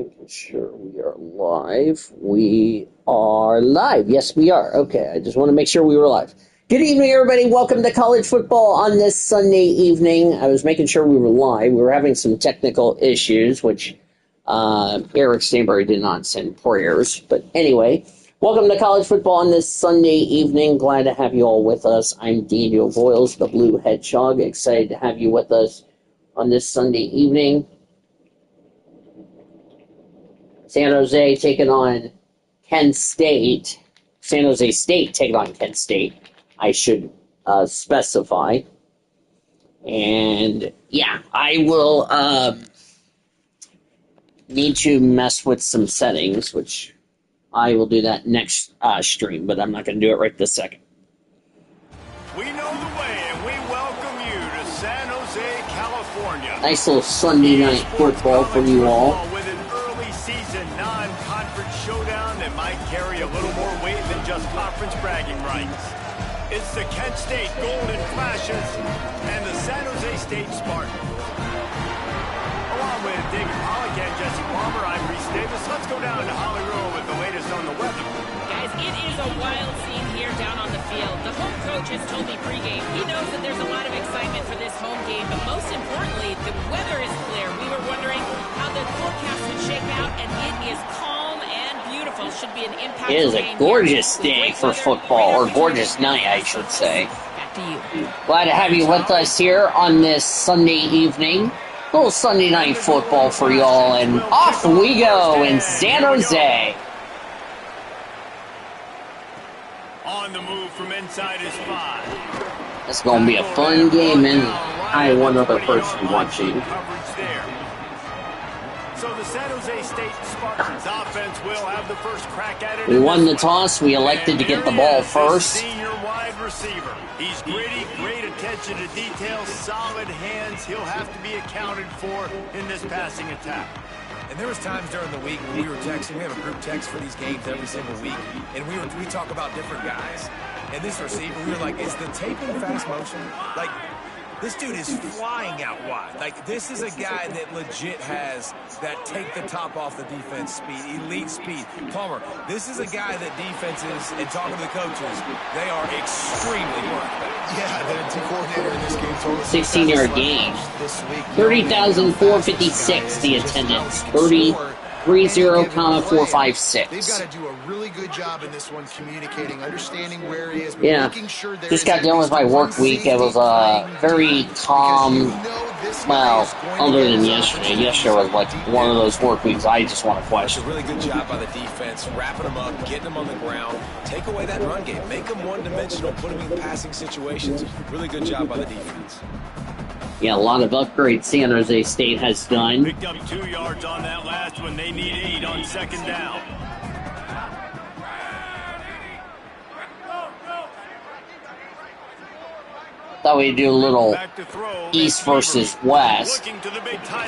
Making sure we are live. We are live. Yes, we are. Okay, I just want to make sure we were live. Good evening, everybody. Welcome to college football on this Sunday evening. I was making sure we were live. We were having some technical issues, which Eric Stanbury did not send prayers. But anyway, welcome to college football on this Sunday evening. Glad to have you all with us. I'm Daniel Voiles, the Blue Hedgehog. Excited to have you with us on this Sunday evening. San Jose taking on Kent State. San Jose State taking on Kent State, I should specify. And, yeah, I will need to mess with some settings, which I will do that next stream, but I'm not going to do it right this second. We know the way, and we welcome you to San Jose, California. Nice little Sunday night football for you all. With an early season non-conference showdown that might carry a little more weight than just conference bragging rights. It's the Kent State Golden Flashes and the San Jose State Spartans. Along with David Pollock and Jesse Palmer, I'm Reese Davis. Let's go down to Hollywood with the latest on the weather. Guys, it is a wild scene here down on the field. The home coach has told me pregame he knows that there's a lot of excitement for this home game, but most importantly, the weather is clear. We were wondering how the forecast would shake out, and it is calm and beautiful. Should be an impactful game. It is a gorgeous day for football, or gorgeous night, I should say. Back to you. Glad to have you with us here on this Sunday evening. A little Sunday night football for y'all, and off we go in San Jose. On the move from inside his 5. It's going to be a fun game, and I have one other person watching. So the San Jose State Spartans offense will have the first crack at it. We won the toss. We elected to get the ball first. Senior wide receiver. He's gritty, great attention to detail, solid hands. He'll have to be accounted for in this passing attack. And there was times during the week when we were texting. We have a group text for these games every single week, and we talk about different guys. And this receiver, we were like, is the tape in fast motion? Like, this dude is flying out wide. Like, this is a guy that legit has that take the top off the defense speed, elite speed. Palmer, this is a guy that defenses, and talking to the coaches, they are extremely worried about. Yeah, the D coordinator in this game told us 16-yard gain. 30,456 the attendance. 30,456. They've got to do a really good job in this one, communicating, understanding where he is, Yeah, making sure just got done with my work week. It was very calm. Well, other than yesterday. Yesterday was like one of those work weeks I just want to It's question. a really good job by the defense, wrapping them up, getting them on the ground, take away that run game, make them one-dimensional, put them in passing situations. Really good job by the defense. Yeah, a lot of upgrades San Jose State has done. Picked up 2 yards on that last one. They need 8 on second down. Thought we'd do a little east versus west.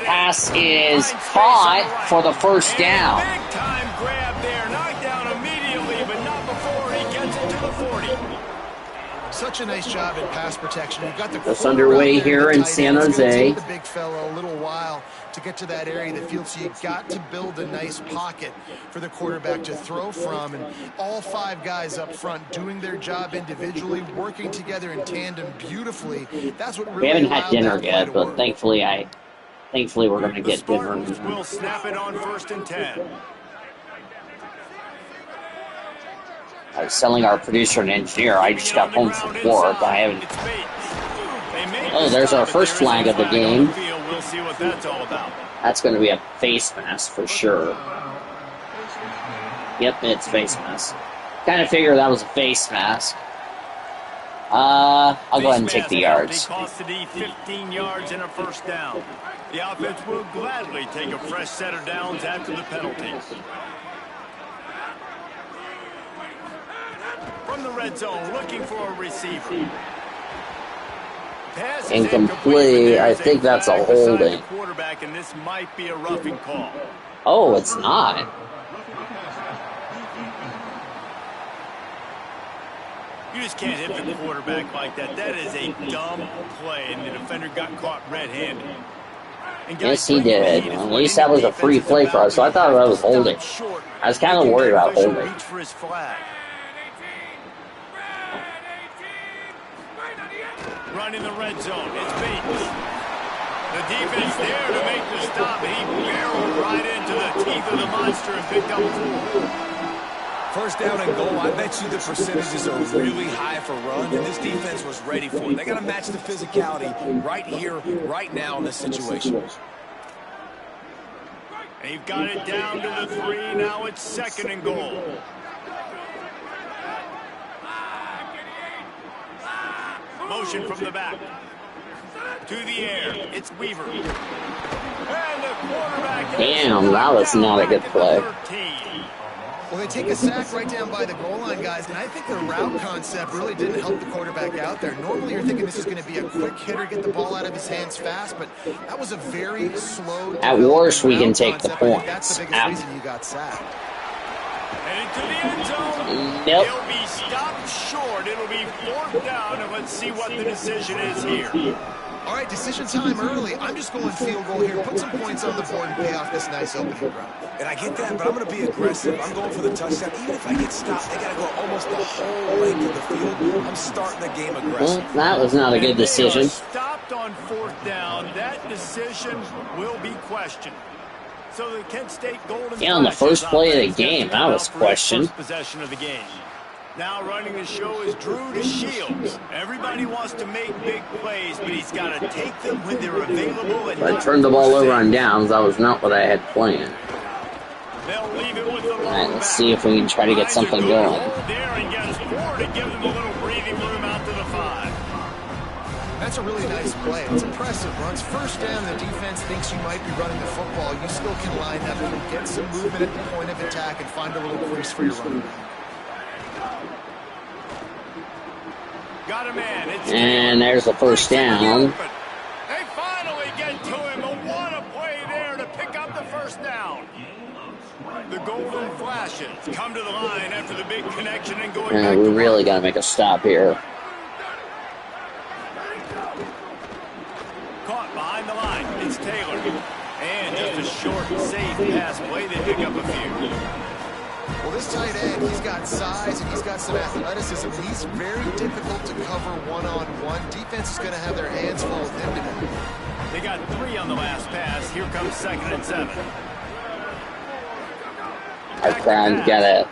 Pass is caught for the first down. Big time grab there. Knocked down immediately, but not before he gets it to the 40. such a nice job in pass protection. You've got the That's underway here in San Jose. The big fellow a little while to get to that area of the field, so you got to build a nice pocket for the quarterback to throw from, and all 5 guys up front doing their job individually, working together in tandem beautifully. That's what really we haven't had allowed dinner that play yet, to but work. thankfully we're going to The get dinner. Spartans will snap it on 1st and 10. I was telling our producer and engineer I just got home from work. I haven't. Oh, there's our first flag of the game. We'll see what that's all about. That's going to be a face mask for sure. Yep, it's face mask. Kind of figured that was a face mask. I'll go ahead and take the yards. Cost the D 15 yards and a first down. The offense will gladly take a fresh set of downs after the penalties. From the red zone, looking for a receiver. Pass is Incomplete. I think that's a holding. Quarterback, and this might be a roughing call. Oh, it's not. You just can't hit the quarterback like that. That is a dumb play, and the defender got caught red-handed. And guys, Yes, he did. bringing the lead is At what least any that was a defense free is play for about. us, so I You thought have I to was holding. stop short. I was kind of Making worried that about official holding. reach for his flag. Running the red zone. It's Bates. The defense there to make the stop, and he barreled right into the teeth of the monster and picked up 4. First down and goal, I bet you the percentages are really high for run, and this defense was ready for it. They got to match the physicality right here, right now in this situation. They've got it down to the 3. Now it's 2nd and goal. Motion from the back. To the air. It's Weaver. And the quarterback. Damn, that was not a good play. Well, they take a sack right down by the goal line, guys, and I think the route concept really didn't help the quarterback out there. Normally, you're thinking this is going to be a quick hitter, get the ball out of his hands fast, but that was a very slow. At worst, we can take the concept. points. That's the biggest reason you got sacked. Heading to the end zone. Nope. He'll be stopped short. It'll be 4th down, and let's see what the decision is here. All right, decision time early. I'm just going field goal here. Put some points on the board and pay off this nice opening drive. And I get that, but I'm going to be aggressive. I'm going for the touchdown. Even if I get stopped, they got to go almost the whole length of the field. I'm starting the game aggressive. Well, that was not a good decision. They are stopped on 4th down. That decision will be questioned. So the Kent State Golden Yeah, on the first play of the game, that was questioned. Possession of the game. Now running the show is Drew to Shields. Everybody wants to make big plays, but he's got to take them when they're available. And I turned the ball over on downs. That was not what I had planned. They'll leave it with the All right, let's see if we can try to get something going. There and gets 4 to give them a little breathing room out to the 5. That's a really nice play. It's impressive. Runs first down. The defense thinks you might be running the football. You still can line up and get some movement at the point of attack and find a little crease for your running back. Got a man. And there's the first down. They finally get to him. What a play there to pick up the first down. The Golden Flashes come to the line after the big connection and going back We to really got to make a stop here. Caught behind the line. It's Taylor. And just a short, safe pass play. They pick up a few. Well, this tight end, he's got size and he's got some athleticism. He's very difficult to cover one-on-one. Defense is going to have their hands full with him today. They got 3 on the last pass. Here comes 2nd and 7. Our crowd's got to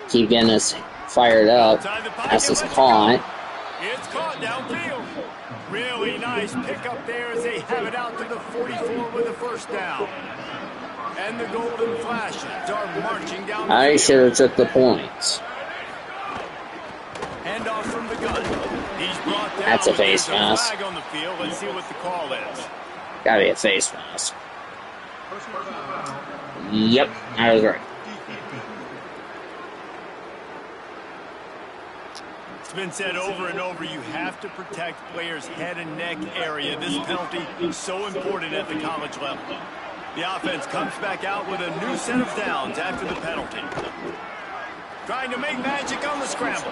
keep getting us fired up. That's just caught. It's caught downfield. Really nice pickup there as they have it out to the 44 with a first down. And the Golden Flashes are marching down the I field. should have took the points. Hand off from the gun. He's brought down. That's a face There's mask. flag on the field. Let's see what the call is. Gotta be a face mask. Yep, I was right. It's been said over and over, you have to protect players' head and neck area. This penalty is so important at the college level. The offense comes back out with a new set of downs after the penalty. Trying to make magic on the scramble.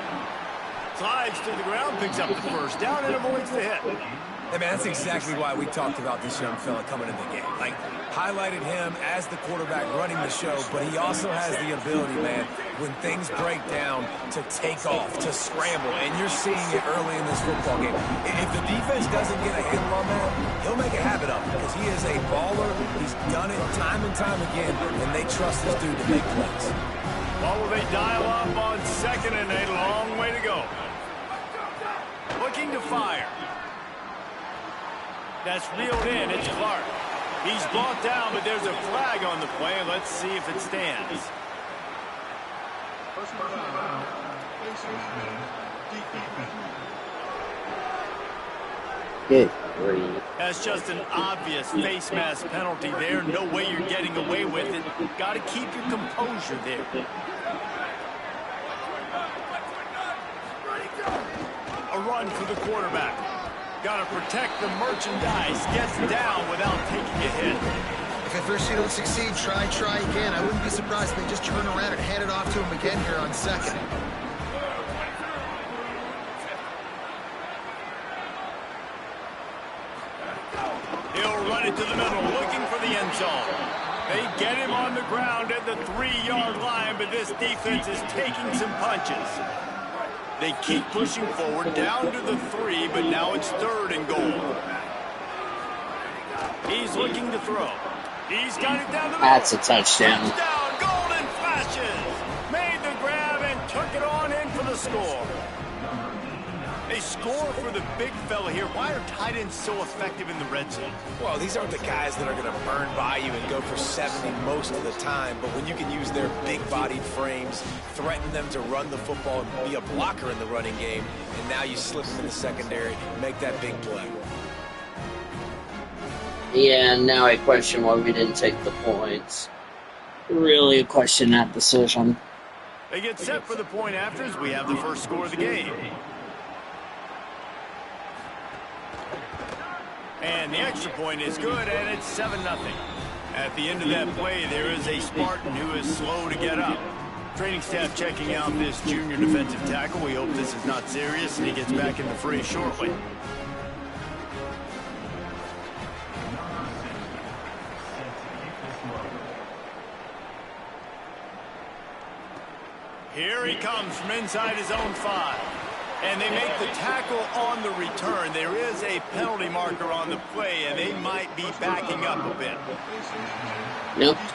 Slides to the ground, picks up the first down, and avoids the hit. Hey, man, that's exactly why we talked about this young fella coming into the game. Like, highlighted him as the quarterback running the show, but he also has the ability, man, when things break down, to take off, to scramble, and you're seeing it early in this football game. If the defense doesn't get a handle on that, he'll make a habit of it because he is a baller. He's done it time and time again, and they trust this dude to make plays. Well, will they dial up on 2nd and a long way to go? Looking to fire. That's reeled in. It's Clark. He's brought down, but there's a flag on the play. Let's see if it stands. Good grief. That's just an obvious face mask penalty there. No way you're getting away with it. Got to keep your composure there. A run for the quarterback. Got to protect the merchandise. Gets down without taking a hit. If at first you don't succeed, try again. I wouldn't be surprised if they just turn around and hand it off to him again here on 2nd. He'll run it to the middle, looking for the end zone. They get him on the ground at the 3-yard line, but this defense is taking some punches. They keep pushing forward down to the 3, but now it's 3rd and goal. He's looking to throw. He's got it down the middle. That's a touchdown. Touchdown, golden flashes. Made the grab and took it on in for the score. They score for the big fella here. Why are tight ends so effective in the red zone? Well, these aren't the guys that are going to burn by you and go for 70 most of the time, but when you can use their big-bodied frames, threaten them to run the football and be a blocker in the running game, and now you slip them in the secondary, make that big play. Yeah, now I question why we didn't take the points. Really question that decision. They get set for the point after as we have the first score of the game. And the extra point is good, and it's 7-0. At the end of that play, there is a Spartan who is slow to get up. Training staff checking out this junior defensive tackle. We hope this is not serious, and he gets back in the fray shortly. Here he comes from inside his own 5. And they make the tackle on the return. There is a penalty marker on the play, and they might be backing up a bit. Nope, it's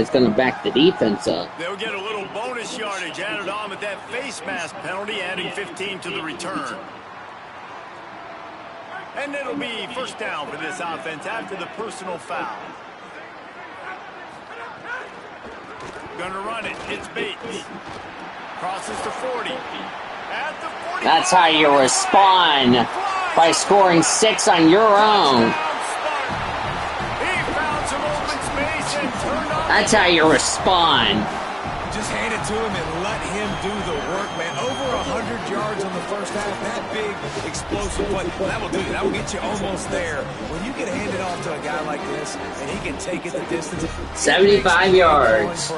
gonna back the defense up. They'll get a little bonus yardage added on with that face mask penalty, adding 15 to the return. And it'll be first down for this offense after the personal foul. Gonna run it. It's Bates. Crosses to 40. At the 40. That's how you respond, by scoring 6 on your own. That's how you respond. Just hand it to him and let him do the work, man. Over 100 yards on the first half. That big, explosive play. That will do it. That will get you almost there. When you get handed off to a guy like this, and he can take it the distance. 75 yards.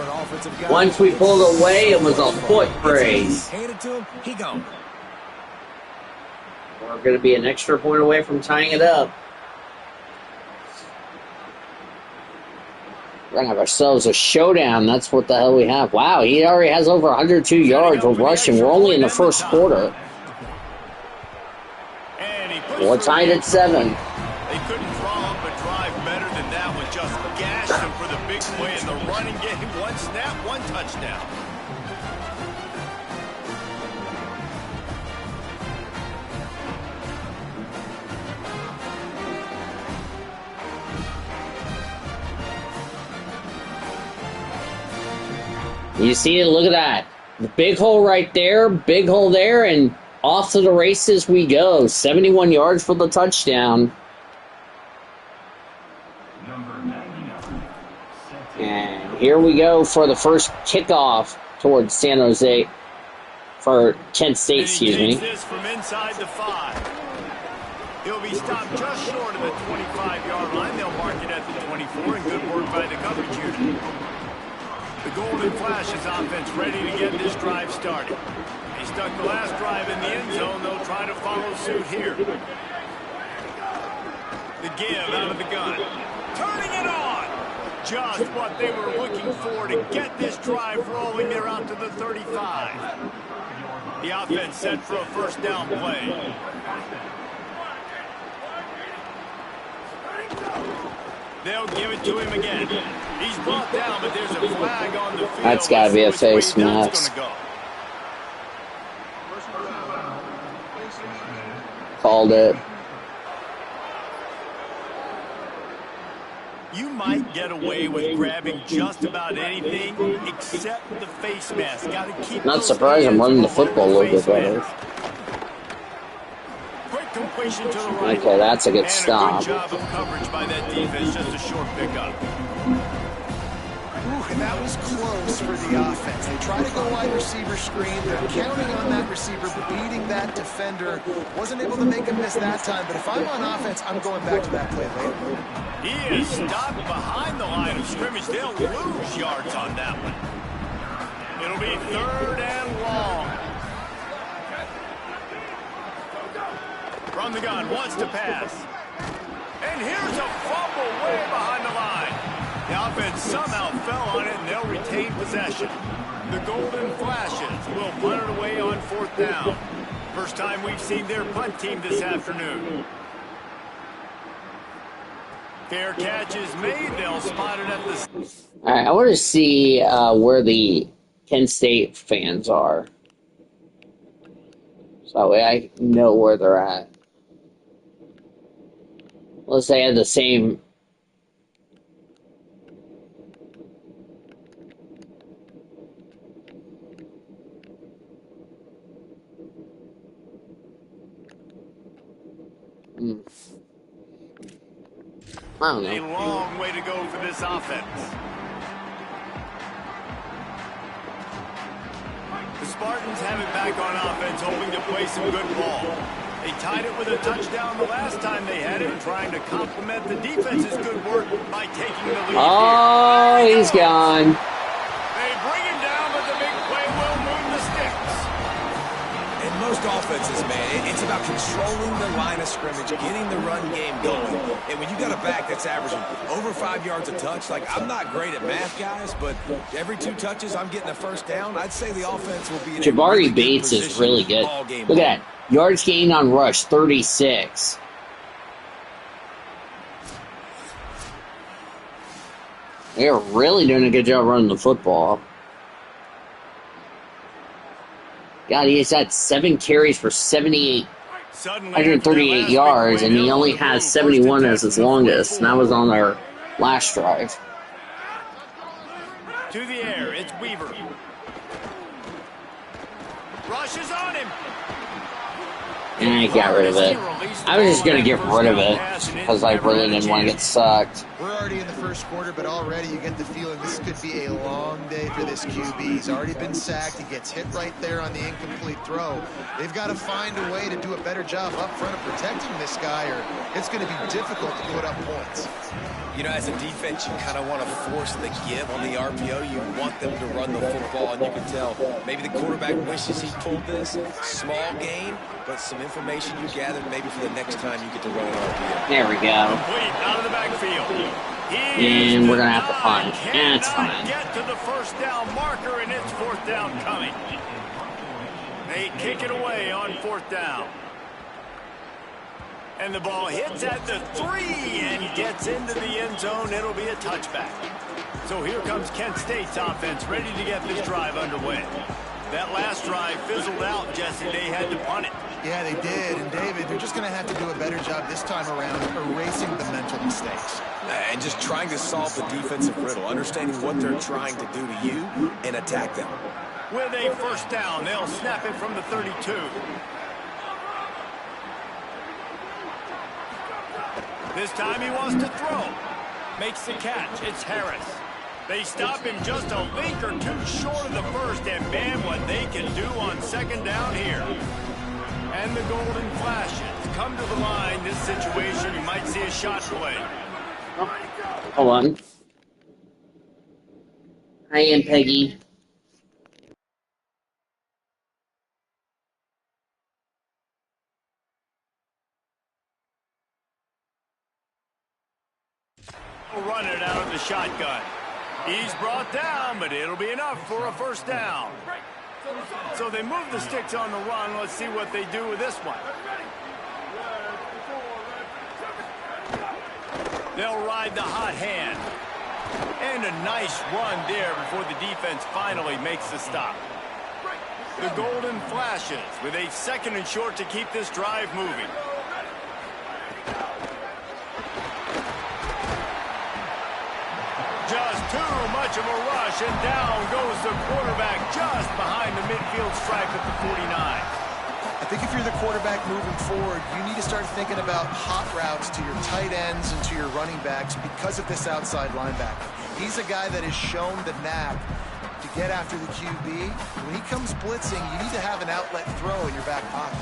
Once we pulled away, it was a foot race. Hand it to him, he gone. We're going to be an extra point away from tying it up. We're going to have ourselves a showdown. That's what the hell we have. Wow, he already has over 102 yards of rushing. We're only in the first quarter. We're tied at 7. They couldn't draw up a drive better than that one. Just gashed him for the big play in the running game. 1 snap, 1 touchdown. You see it? Look at that. The big hole right there, big hole there, and off to the races we go. 71 yards for the touchdown. And here we go for the first kickoff towards San Jose, for Kent State, excuse me. This from inside the 5. He'll be stopped just short of the 25-yard line. They'll mark it at the 24, and good work by the coverage unit. The Golden Flashes offense ready to get this drive started. They stuck the last drive in the end zone. They'll try to follow suit here. The give out of the gun. Turning it on. Just what they were looking for to get this drive rolling. They're out to the 35. The offense set for a first down play. They'll give it to him again. He's brought down, but there's a flag on the field. That's got to be a face mask. Called it. You might get away with grabbing just about anything except the face mask. Got to keep. Not surprised I'm running the football a little bit better. Quick completion to the right. Okay, that's a good stop. And a good job of coverage by that defense. Just a short pickup. And that was close for the offense. They try to go wide receiver screen. They're counting on that receiver beating that defender. Wasn't able to make a miss that time, but if I'm on offense, I'm going back to that play later. He is stopped behind the line of scrimmage. They'll lose yards on that one. It'll be 3rd and long. From the gun, wants to pass. And here's a fumble way behind the line. The offense somehow fell on it, and they'll retain possession. The Golden Flashes will punt it away on 4th down. First time we've seen their punt team this afternoon. Fair catch is made. They'll spot it at the... All right, I want to see where the Kent State fans are. So that way I know where they're at. Let's say I have the same... I don't know. A long way to go for this offense. The Spartans have it back on offense, hoping to play some good ball. They tied it with a touchdown the last time they had it, trying to complement the defense's good work by taking the lead. Oh, here. he's gone. They bring him down, but the big play will move the sticks. In most offenses, man, it's about controlling the line of scrimmage, getting the run game going. And when you got a back that's averaging over 5 yards a touch, like, I'm not great at math, guys, but every 2 touches, I'm getting a first down. I'd say the offense will be in Jabari a really Bates good is really good. game Look at that. Yards gained on rush, 36. They're really doing a good job running the football. God, he's had 7 carries for 138 yards, and he only has 71 as his longest. And that was on our last drive. To the air, it's Weaver. Rushes on him. And I got rid of it. I was just going to get rid of it because I really didn't want to get sucked. We're already in the first quarter, but already you get the feeling this could be a long day for this QB. He's already been sacked. He gets hit right there on the incomplete throw. They've got to find a way to do a better job up front of protecting this guy, or it's going to be difficult to put up points. You know, as a defense, you kind of want to force the give on the RPO. You want them to run the football, and you can tell maybe the quarterback wishes he pulled this. Small gain, but some information you gathered maybe for the next time you get to run an RPO. There we go. Complete out of the backfield. And we're going to have to punt. And it's fine. Get to the first down marker, and it's 4th down coming. They kick it away on 4th down. And the ball hits at the 3 and gets into the end zone. It'll be a touchback. So here comes Kent State's offense, ready to get this drive underway. That last drive fizzled out, Jesse. They had to punt it. Yeah, they did. And, David, they're just going to have to do a better job this time around erasing the mental mistakes. And just trying to solve the defensive riddle, understanding what they're trying to do to you and attack them. With a first down, they'll snap it from the 32. This time he wants to throw. Makes the catch. It's Harris. They stop him just a link or 2 short of the first, and man, what they can do on second down here. And the Golden Flashes come to the line. This situation, you might see a shot play. Hold on. Hi, Aunt Peggy. Run it out of the shotgun. He's brought down, but it'll be enough for a first down. So they move the sticks on the run. Let's see what they do with this one. They'll ride the hot hand. And a nice run there before the defense finally makes the stop. The Golden Flashes with a 2nd and short to keep this drive moving. Just too much of a rush, and down goes the quarterback just behind the midfield stripe at the 49. I think if you're the quarterback moving forward, you need to start thinking about hot routes to your tight ends and to your running backs because of this outside linebacker. He's a guy that has shown the knack to get after the QB. When he comes blitzing, you need to have an outlet throw in your back pocket.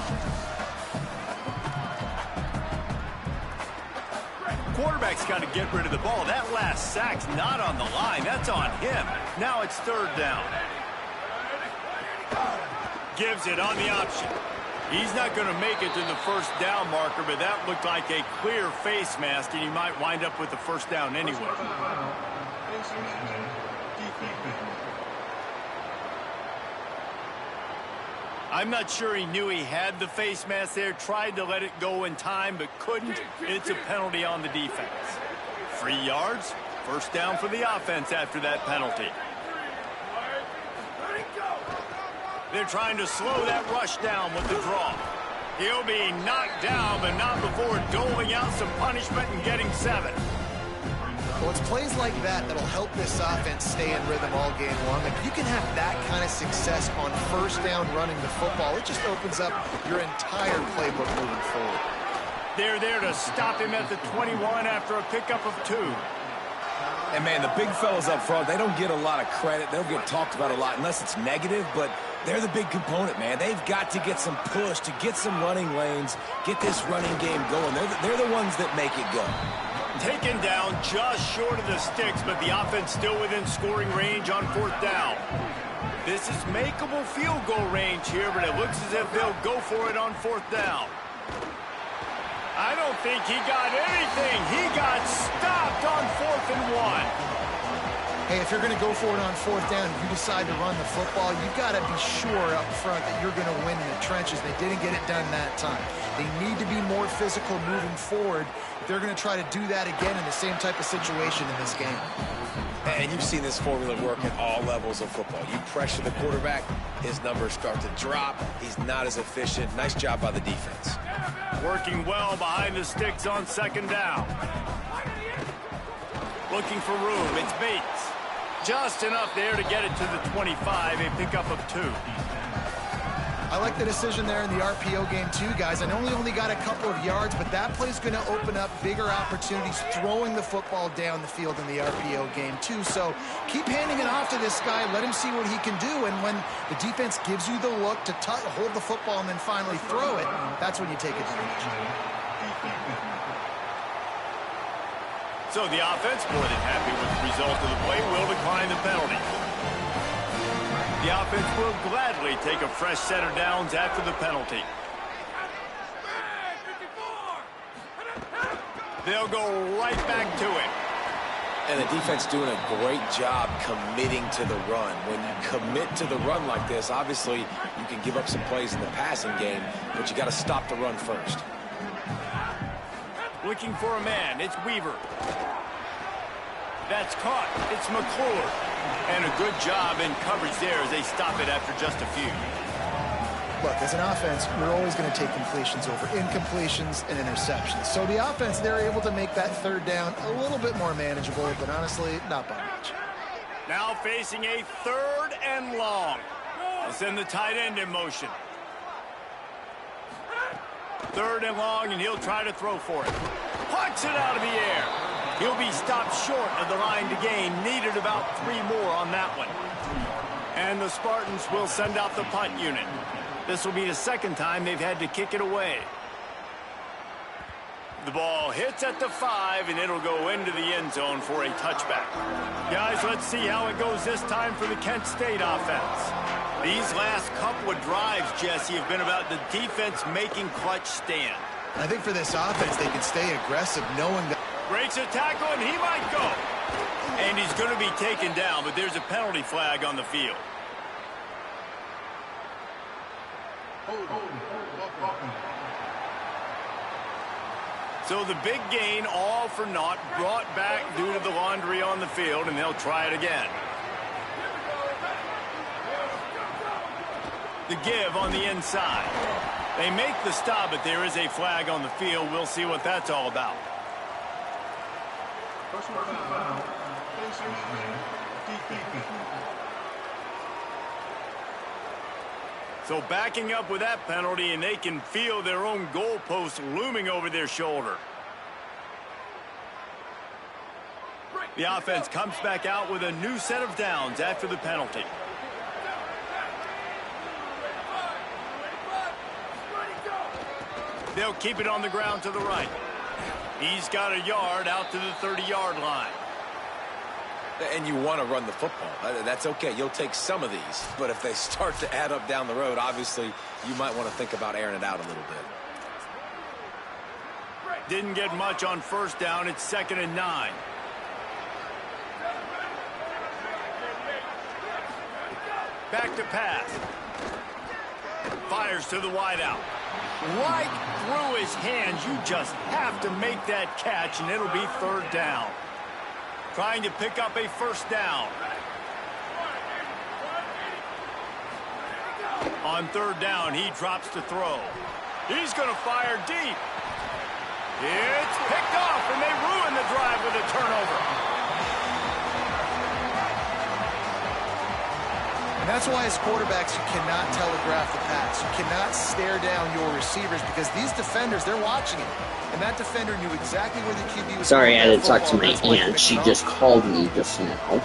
Quarterback's got to get rid of the ball. That last sack's not on the line. That's on him. Now it's 3rd down. Gives it on the option. He's not going to make it to the first down marker, but that looked like a clear face mask, and he might wind up with the first down anyway. I'm not sure he knew he had the face mask there, tried to let it go in time, but couldn't. It's a penalty on the defense. 3 yards, first down for the offense after that penalty. They're trying to slow that rush down with the draw. He'll be knocked down, but not before doling out some punishment and getting 7. Well, it's plays like that that'll help this offense stay in rhythm all game long. If you can have that kind of success on first down running the football, it just opens up your entire playbook moving forward. They're there to stop him at the 21 after a pickup of 2. And, man, the big fellas up front, they don't get a lot of credit. They don't get talked about a lot unless it's negative, but they're the big component, man. They've got to get some push, to get some running lanes, get this running game going. They're the ones that make it go. Taken down just short of the sticks, but the offense still within scoring range on 4th down. This is makeable field goal range here, but it looks as if they'll go for it on 4th down. I don't think he got anything. He got stopped on 4th and 1. Hey, if you're going to go for it on 4th down, if you decide to run the football, you've got to be sure up front that you're going to win in the trenches. They didn't get it done that time. They need to be more physical moving forward. They're going to try to do that again in the same type of situation in this game. And you've seen this formula work at all levels of football. You pressure the quarterback, his numbers start to drop. He's not as efficient. Nice job by the defense. Working well behind the sticks on 2nd down. Looking for room. It's Bates. Just enough there to get it to the 25, a pickup of 2. I like the decision there in the RPO game too, guys. I know he only got a couple of yards, but that play's going to open up bigger opportunities throwing the football down the field in the RPO game too. So keep handing it off to this guy. Let him see what he can do. And when the defense gives you the look to hold the football and then finally throw it, that's when you take advantage. So the offense, more than happy with the result of the play, will decline the penalty. The offense will gladly take a fresh set of downs after the penalty. They'll go right back to it. And the defense doing a great job committing to the run. When you commit to the run like this, obviously you can give up some plays in the passing game, but you got to stop the run first. Looking for a man. It's Weaver. That's caught. It's McClure. And a good job in coverage there as they stop it after just a few. Look, as an offense, you're always going to take completions over incompletions and interceptions. So the offense, they're able to make that 3rd down a little bit more manageable, but honestly, not by much. Now facing a 3rd and long. They'll send the tight end in motion. 3rd and long, and he'll try to throw for it. Pucks it out of the air. He'll be stopped short of the line to gain. Needed about 3 more on that one. And the Spartans will send out the punt unit. This will be the 2nd time they've had to kick it away. The ball hits at the 5, and it'll go into the end zone for a touchback. Guys, let's see how it goes this time for the Kent State offense. These last couple of drives, Jesse, have been about the defense making clutch stand. I think for this offense, they can stay aggressive knowing that. Breaks a tackle, and he might go. And he's going to be taken down, but there's a penalty flag on the field. So the big gain, all for naught, brought back due to the laundry on the field, and they'll try it again. The give on the inside. They make the stop, but there is a flag on the field. We'll see what that's all about. So backing up with that penalty, and they can feel their own goalpost looming over their shoulder. The offense comes back out with a new set of downs after the penalty. They'll keep it on the ground to the right. He's got a yard out to the 30-yard line. And you want to run the football. That's okay. You'll take some of these. But if they start to add up down the road, obviously, you might want to think about airing it out a little bit. Didn't get much on first down. It's 2nd and 9. Back to pass. Fires to the wideout. Right through his hands. You just have to make that catch, and it'll be 3rd down. Trying to pick up a 1st down. On 3rd down, he drops to throw. He's going to fire deep. It's picked off, and they ruin the drive with a turnover. And that's why as quarterbacks, you cannot telegraph the pass. You cannot stare down your receivers because these defenders, they're watching it. And that defender knew exactly where the QB was. Sorry, I had to talk to my aunt. She just called me just now.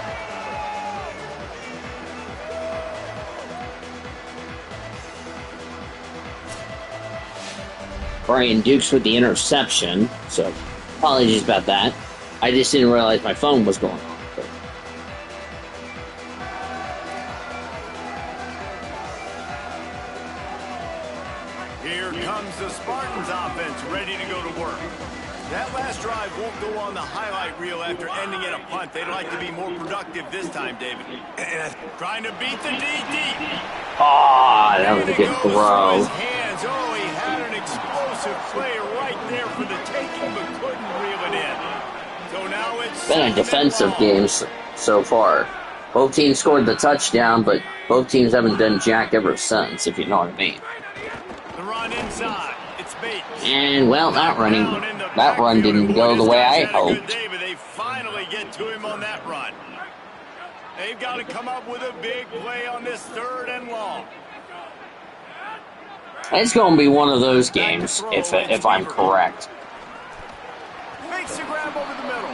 Brian Dukes with the interception, so apologies about that. I just didn't realize my phone was going on. But. Here comes the Spartans offense, ready to go to work. That last drive won't go on the highlight reel after ending in a punt. They'd like to be more productive this time, David. Trying to beat the DD. Ah, that was a good throw. His hands. Oh, he had an explosive play right there for the taking, but couldn't reel it in. So now it's been a defensive game so far. Both teams scored the touchdown, but both teams haven't done jack ever since, if you know what I mean. The run inside. It's Bates. And, well, that run didn't go the way I hoped. They finally get to him on that run. They've got to come up with a big play on this 3rd and long. It's going to be one of those games, if I'm correct. Makes the grab over the middle.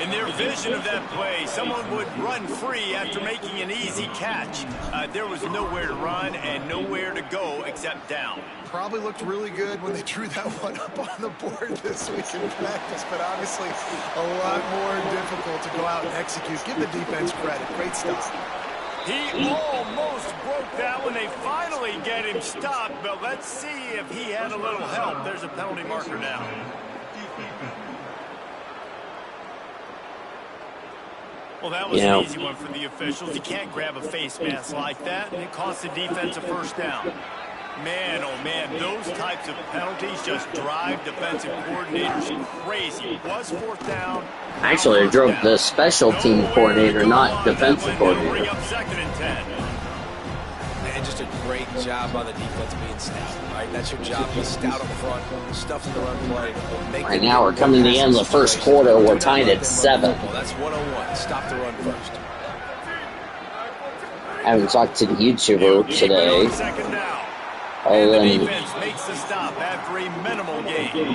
In their vision of that play, someone would run free after making an easy catch. There was nowhere to run and nowhere to go except down. Probably looked really good when they drew that one up on the board this week in practice, but obviously a lot more difficult to go out and execute. Give the defense credit. Great stuff. He almost broke that when they finally get him stopped, but let's see if he had a little help. There's a penalty marker now. Well, that was an easy one for the officials. You can't grab a face mask like that, and it costs the defense a 1st down. Man, oh man, those types of penalties just drive defensive coordinators crazy. Was 4th down. Actually, I drove the special team coordinator, not defensive coordinator. Bring up 2nd and 10. Man, just a great job by the defense being stout. Right, that's your job. Be stout up front, stuff in the run play. Right now, we're coming to the end of the 1st quarter. We're tied at 7. Well, that's 101. Stop the run first. I haven't talked to the YouTuber today. And the defense makes the stop after a minimal gain.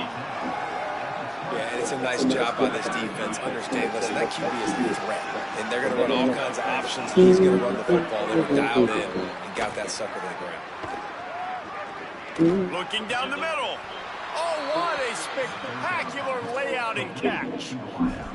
Yeah, it's a nice job by this defense. Understand, listen, that QB is the threat. And they're going to run all kinds of options. He's going to run the football. They were dialed in and got that sucker to the ground. Looking down the middle. Oh, what a spectacular layout and catch.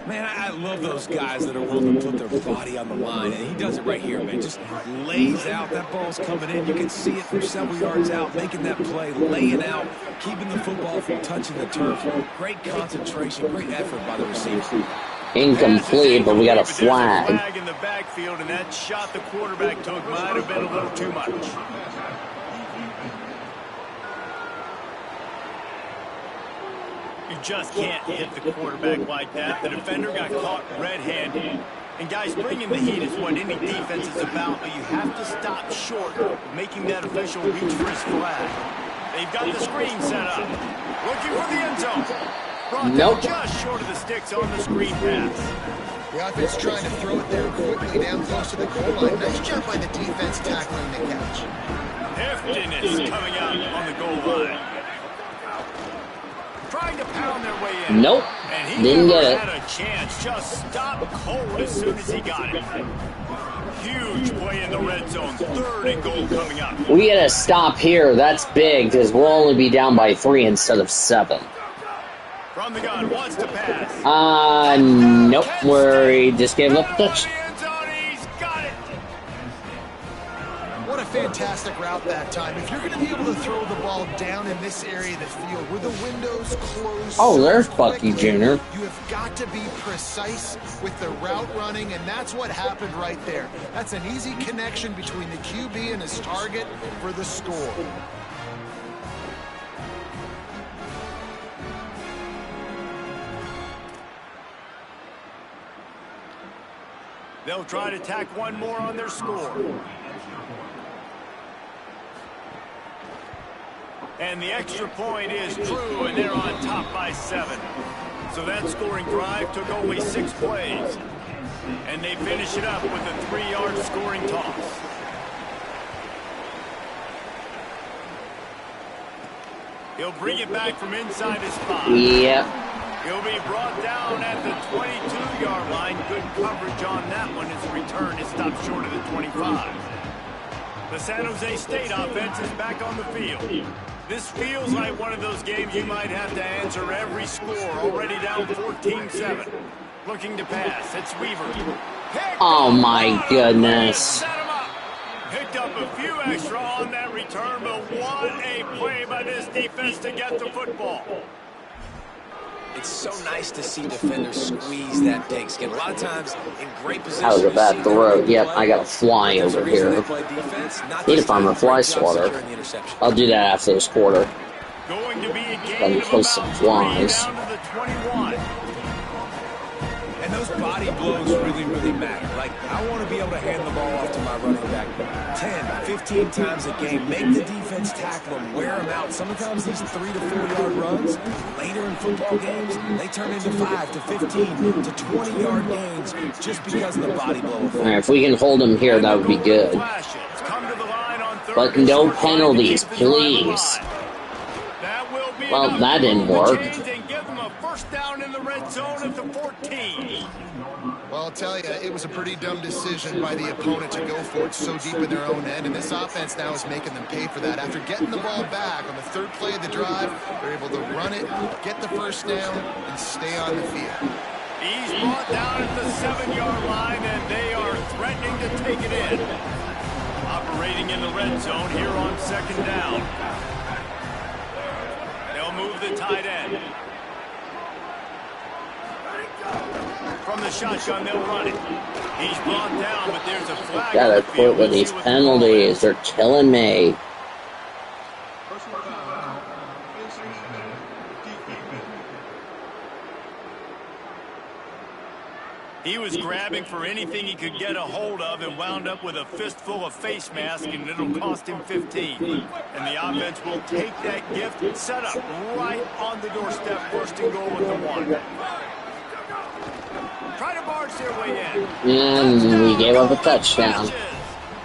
Man, I love those guys that are willing to put their body on the line, and he does it right here, man. Just lays out. That ball's coming in. You can see it from several yards out, making that play, laying out, keeping the football from touching the turf. Great concentration, great effort by the receiver. Incomplete, but we got a flag. In the backfield, and that shot the quarterback took might have been a little too much. You just can't hit the quarterback like that. The defender got caught red-handed. And, guys, bringing the heat is what any defense is about, but you have to stop short of making that official reach for his flag. They've got the screen set up. Looking for the end zone. Brought just short of the sticks on the screen pass. The offense trying to throw it there quickly down close to the goal line. Nice job by the defense tackling the catch. Heftiness coming out on the goal line. Trying to pound their way in. Nope. And he didn't never get it. had a chance. Just stopped cold as soon as he got it. Huge play in the red zone. 3rd and goal coming up. We get a stop here. That's big because we'll only be down by 3 instead of 7. From the gun, wants to pass. Nope. We just gave up the touch. He's got it. What a fantastic route that time. If you're going to be able to throw the ball down in this area of the field where the windows close, oh, there's Bucky Jr. You have got to be precise with the route running, and that's what happened right there. That's an easy connection between the QB and his target for the score. They'll try to tack one more on their score. And the extra point is true, and they're on top by 7. So that scoring drive took only 6 plays. And they finish it up with a 3-yard scoring toss. He'll bring it back from inside his 5. Yep. He'll be brought down at the 22-yard line. Good coverage on that one as the return is stopped short of the 25. The San Jose State offense is back on the field. This feels like one of those games you might have to answer every score. Already down 14-7. Looking to pass. It's Weaver. Oh, my goodness. Set him up. Picked up a few extra on that return, but what a play by this defense to get the football. It's so nice to see defenders squeeze that big skin. A lot of times in great position. That was a bad throw. Yep, I got a fly over here. Need to find my fly swatter. I'll do that after this quarter. Going to be a Let game me of close some about 3 flies. down to the 21. And those body blows really, really matter. Like, I want to be able to hand the ball off to my running back 10, 15 times a game. Make the defense tackle them, wear them out. Sometimes these 3 to 4 yard runs, later in football games, they turn into 5 to 15 to 20 yard gains just because of the body blow effect. All right, if we can hold him here, that would be good. But no penalties, please. Well, that didn't work. Down in the red zone at the 14. Well, I'll tell you, it was a pretty dumb decision by the opponent to go for it so deep in their own end, and this offense now is making them pay for that. After getting the ball back on the 3rd play of the drive, they're able to run it, get the first down, and stay on the field. He's brought down at the 7-yard line, and they are threatening to take it in. Operating in the red zone here on 2nd down. They'll move the tight end. From the shotgun, they'll run it. He's brought down, but there's a flag. Gotta quit with these penalties. They're killing me. He was grabbing for anything he could get a hold of and wound up with a fistful of face mask, and it'll cost him 15. And the offense will take that gift and set up right on the doorstep, 1st and goal at the 1. Try to barge their way in. And we gave up a touchdown.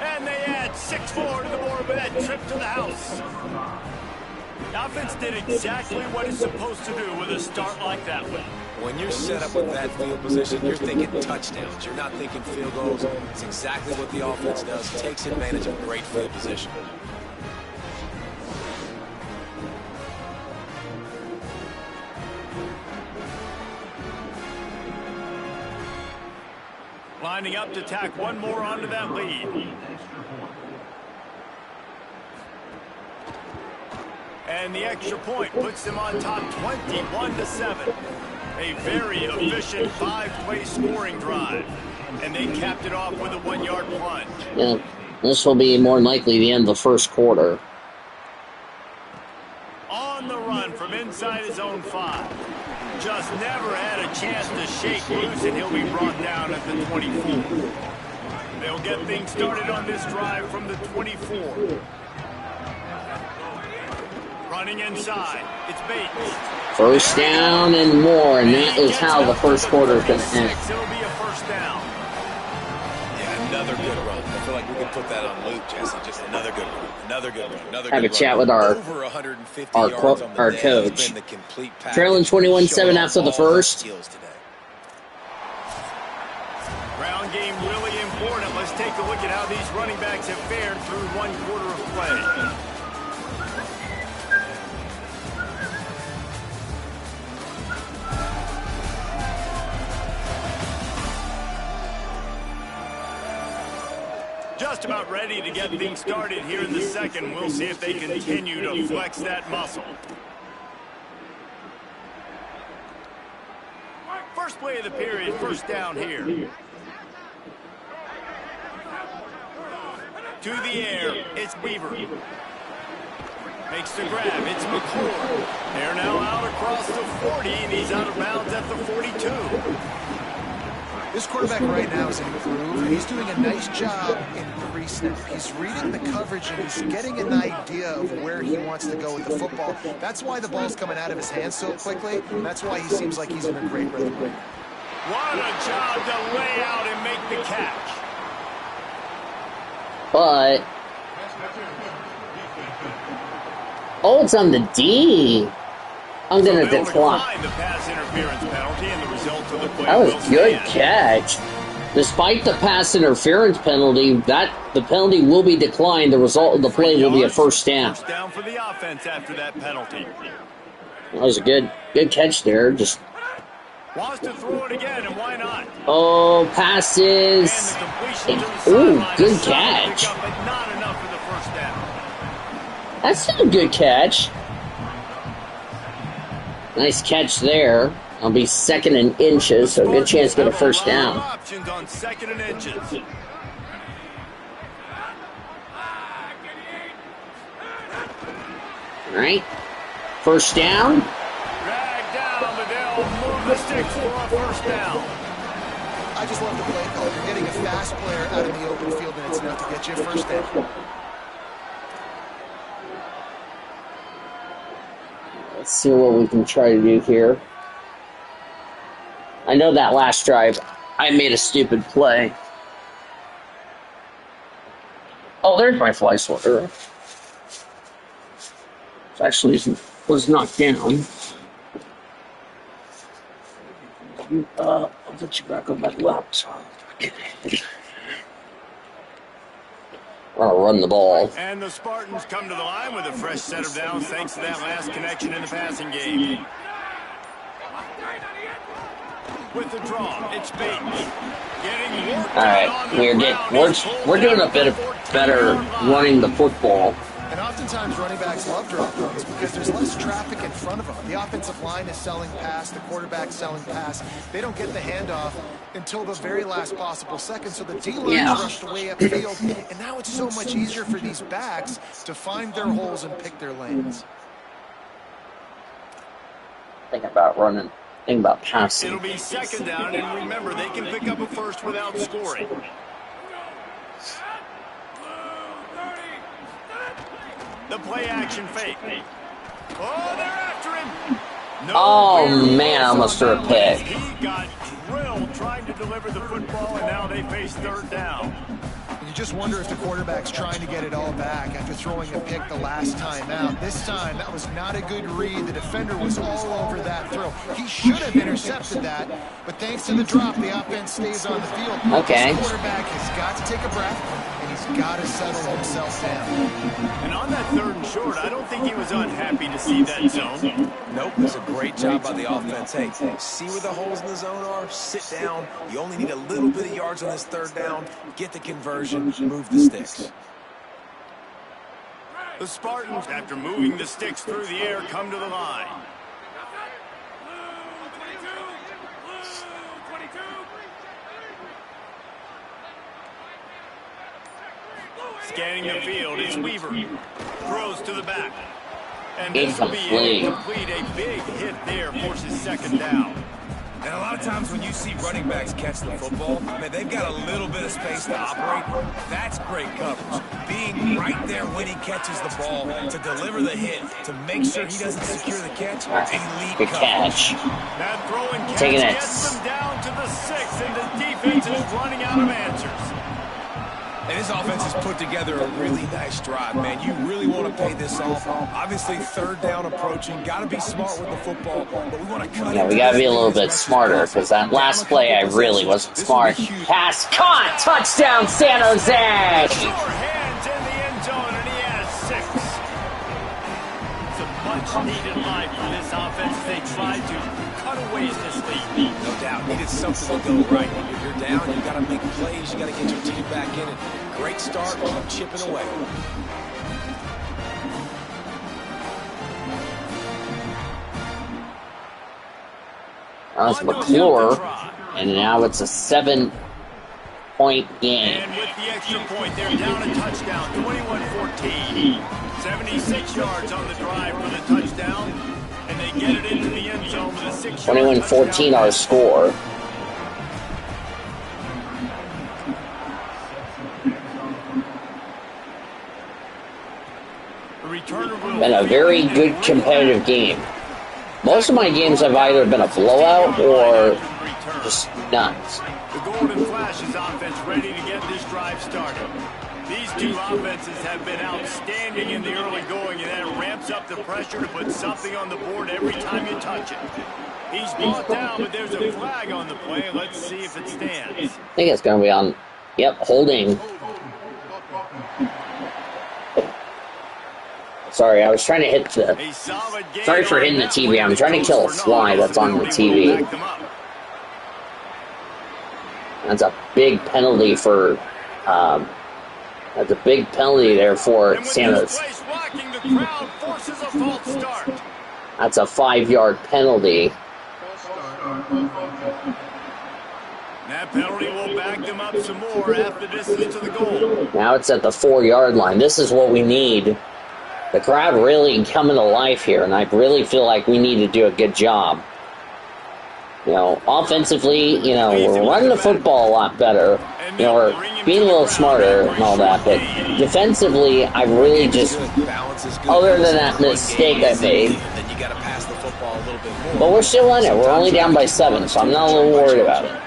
And they add 6 more to the board with that trip to the house. The offense did exactly what it's supposed to do with a start like that one. When you're set up with that field position, you're thinking touchdowns. You're not thinking field goals. It's exactly what the offense does. Takes advantage of great field position. Lining up to tack one more onto that lead. And the extra point puts them on top 21-7. A very efficient 5-play scoring drive. And they capped it off with a 1-yard plunge. Yeah, this will be more than likely the end of the 1st quarter. On the run from inside his own 5. Just never had a chance to shake loose, and he'll be brought down at the 24. They'll get things started on this drive from the 24. Running inside, it's Bates. 1st down and more, and that is how the 1st quarter is going to end. It'll be a 1st down. Yeah, another good run. I feel like we could put that on loop, Jesse. Just another good run. Another good run. Another Have good a chat run. with our Yards coach. Trailing 21-7 after the 1st. Ground game really important. Let's take a look at how these running backs have fared through 1 quarter of play. just about ready to get things started here in the second. We'll see if they continue to flex that muscle. First play of the period, first down here. To the air, it's Weaver. Makes the grab, it's McCord. They're now out across the 40, and he's out of bounds at the 42. This quarterback right now is in a groove, and he's doing a nice job in pre-snap. He's reading the coverage, and he's getting an idea of where he wants to go with the football. That's why the ball's coming out of his hands so quickly, and that's why he seems like he's in a great rhythm. What a job to lay out and make the catch. But... oh, it's on the D. I'm going to decline. The pass interference penalty, and the result of the play That was a good catch. Despite the pass interference penalty, the penalty will be declined. The result of the play will be a first down. First down for the offense after that penalty. That was a good catch there. Just wants to throw it again, and why not? oh, passes. Ooh, good catch. But not enough for the first down. That's still a good catch. Nice catch there. I'll be second and inches, so a good chance to get a first down. Options on second and inches. All right. First down. Drag down, but they'll move the sticks for a first down. I just love the play call. You're getting a fast player out in the open field, and it's enough to get you a first down. Let's see what we can try to do here. I know that last drive, I made a stupid play. Oh, there's my fly swatter. It actually was knocked down. I'll put you back on my laptop. Okay. We're going to run the ball. And the Spartans come to the line with a fresh set of downs thanks to that last connection in the passing game. With the draw, it's Bates. Getting work Alright, we're doing a bit better running the football. And oftentimes running backs love drop runs because there's less traffic in front of them. The offensive line is selling pass, the quarterback's selling pass. They don't get the handoff until the very last possible second, so the D-line rushed away upfield, and now it's so much easier for these backs to find their holes and pick their lanes. Think about running. Think about passing. It'll be second down, and remember, they can pick up a first without scoring. The play action fake. Oh, they're after him. Oh, man, I almost threw a pick. He got drilled trying to deliver the football, and now they face third down. You just wonder if the quarterback's trying to get it all back after throwing a pick the last time out. This time, that was not a good read. The defender was all over that throw. He should have intercepted that, but thanks to the drop, the offense stays on the field. Okay. This quarterback has got to take a breath, and he's got to settle himself down. And on that third and short, I don't think he was unhappy to see that zone. Nope, that's a great job by the offense. Hey, see where the holes in the zone are? Sit down. You only need a little bit of yards on this third down. Get the conversion. Move the sticks. The Spartans, after moving the sticks through the air, come to the line. Scanning the field, it's Weaver. Throws to the back. And this will be incomplete. A big hit there, forces second down. And a lot of times when you see running backs catch the football, man, they've got a little bit of space to operate. That's great coverage. Being right there when he catches the ball to deliver the hit, to make sure he doesn't secure the catch, elite Good catch. That throwing catch Taking it. gets them down to the 6, and the defense is running out of answers. And this offense has put together a really nice drive, man. You really want to pay this off. Obviously, third down approaching. Got to be smart with the football, but we want to cut it. Yeah, we got to be a little bit smarter because that last play I really wasn't smart. Pass caught, touchdown, San Jose. Sure hands in the end zone, and he has 6. So some much-needed life for this offense as they try to cut away at this lead. No doubt, needed something to go right. If you're down, you got to make plays. You got to get your team back in it. Great start, keep chipping away. That was McClure, and now it's a 7-point game. And with the extra point, they're down a touchdown, 21-14. 76 yards on the drive for the touchdown, and they get it into the end zone with a 6-yard 21-14 our score. Been a very good competitive game. Most of my games have either been a blowout or just nuts. The Golden Flashes offense ready to get this drive started. These two offenses have been outstanding in the early going, and that ramps up the pressure to put something on the board every time you touch it. He's brought down, but there's a flag on the play. Let's see if it stands. I think it's going to be on, yep, holding. Sorry, I was trying to hit the... Sorry for hitting the TV. I'm trying to kill a fly that's on the TV. That's a big penalty for... that's a big penalty there for Santos. That's a 5-yard penalty. That penalty will back them up some more after distance to the goal. Now it's at the 4-yard line. This is what we need. The crowd really coming to life here, and I really feel like we need to do a good job. You know, offensively, you know, we're running the football a lot better. You know, we're being a little smarter and all that, but defensively, I really just, other than that mistake I made, but we're still in it. We're only down by 7, so I'm not a little worried about it.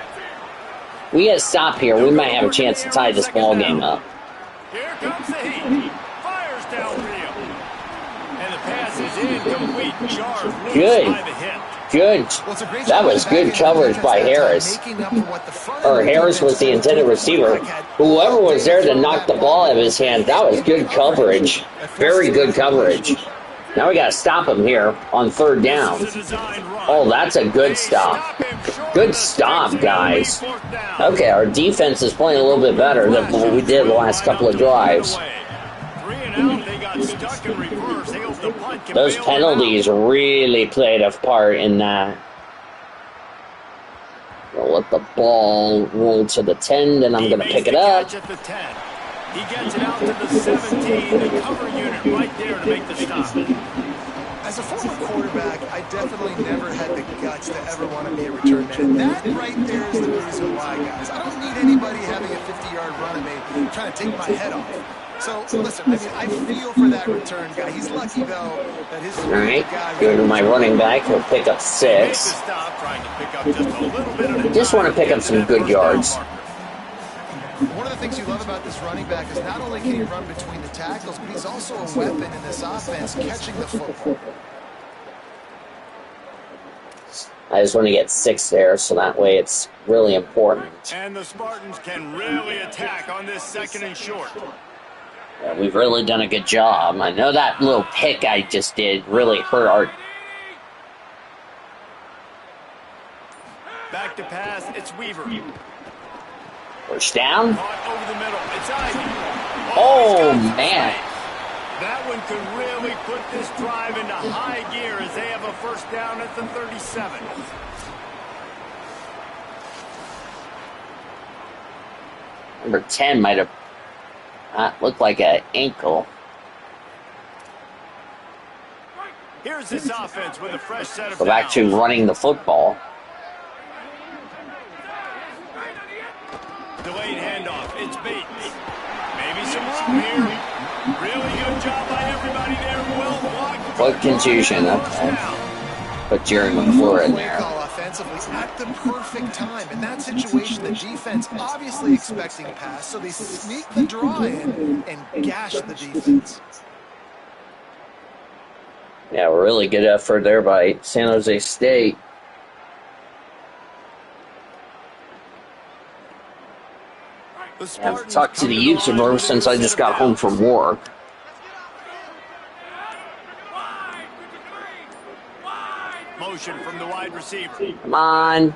We got to stop here. We might have a chance to tie this ball game up. Here comes the heat. Fires downfield. And the pass is incomplete. Jars Good. by the hit. Good. That was good coverage by Harris. Or Harris was the intended receiver. Whoever was there to knock the ball out of his hand, that was good coverage. Very good coverage. Now we got to stop him here on 3rd down. Oh, that's a good stop. Good stop, guys. Okay, our defense is playing a little bit better than what we did the last couple of drives. Those penalties really played a part in that. We'll let the ball roll to the 10, and I'm going to pick it up. He gets it out to the 17, the cover unit right there to make the stop. As a former quarterback, I definitely never had the guts to ever want to be a return man. And that right there is the reason why, guys. I don't need anybody having a 50-yard run at me trying to take my head off. So, listen, I mean, I feel for that return guy. He's lucky, though, that his... All right, go to my running back. He'll pick up 6. Just want to pick up some good yards. One of the things you love about this running back is not only can he run between the tackles, but he's also a weapon in this offense, catching the football. I just want to get 6 there, so that way it's really important. And the Spartans can really attack on this 2nd and short. Yeah, we've really done a good job. I know that little pick I just did really hurt our... Back to pass, it's Weaver. First down. Over the middle. It's Ivy. Oh, man. That one could really put this drive into high gear as they have a first down at the 37. Number 10 might have looked like an ankle. Here's this offense with a fresh set of Go back to running the football. Delayed handoff. It's Bates. Maybe some room here. Really good job by everybody there. Well blocked. Foot contusion. Okay. Put Jerry McClure in there. Offensively at the perfect time. In that situation, the defense obviously expecting a pass, so they sneak the draw in and gash the defense. Yeah, really good effort there by San Jose State. I haven't talked to the YouTuber since I just got home from work. Motion from the wide receiver. Come on.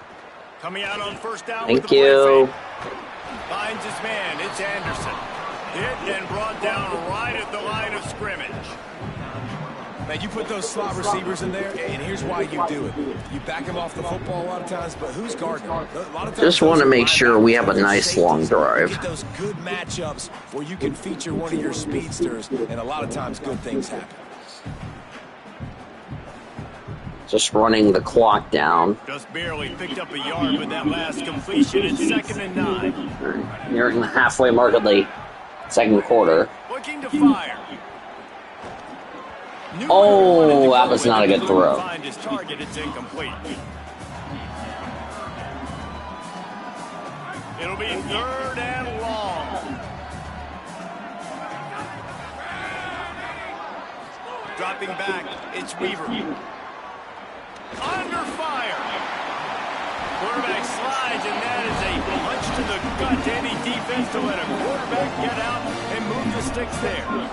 Coming out on first down Thank with the you. play fake. Finds his man. It's Anderson. Hit and brought down right at the line of scrimmage. Man, you put those slot receivers in there, and here's why you do it. You back them off the football a lot of times, but who's guarding them? A lot of times Just want to make sure we have a nice long drive. Get those good matchups where you can feature one of your speedsters, and a lot of times good things happen. Just running the clock down. Just barely picked up a yard with that last completion. It's 2nd and 9. Nearing the halfway mark of the second quarter. Looking to fire. Oh, that was not a good throw. Find his target. It's incomplete. It'll be 3rd and long. Dropping back. It's Weaver. Under fire. Quarterback slides, and that is a punch to the gut to any defense to let a quarterback get out and move the sticks there.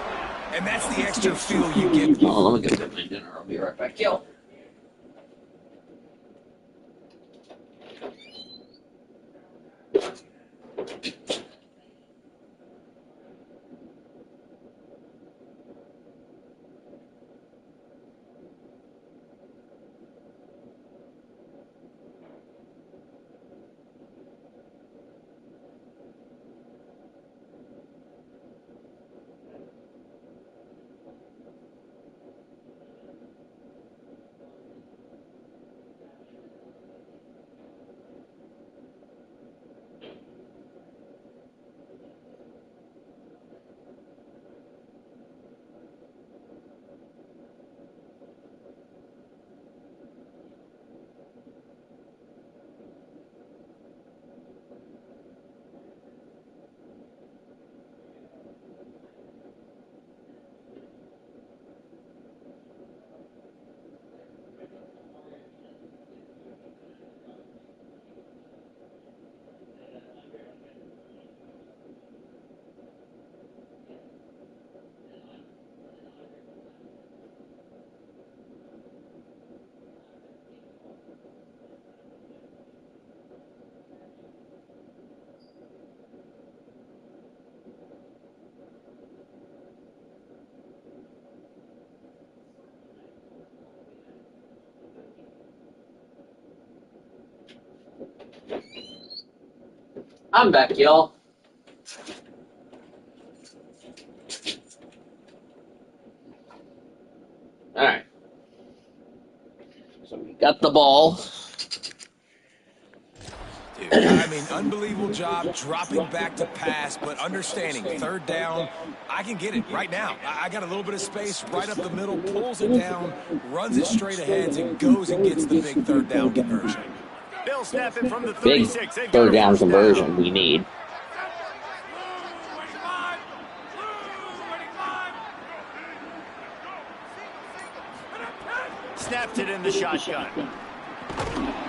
And that's the extra feel you get. Oh, let me get my dinner. I'll be right back. Yo. I'm back, y'all. All right. So we got the ball. Dude, I mean, unbelievable job dropping back to pass, but understanding 3rd down, I can get it right now. I got a little bit of space right up the middle, pulls it down, runs it straight ahead, and goes and gets the big 3rd down conversion. They'll snap it from the Big 36. 3rd down conversion we need. Snapped it in the shotgun.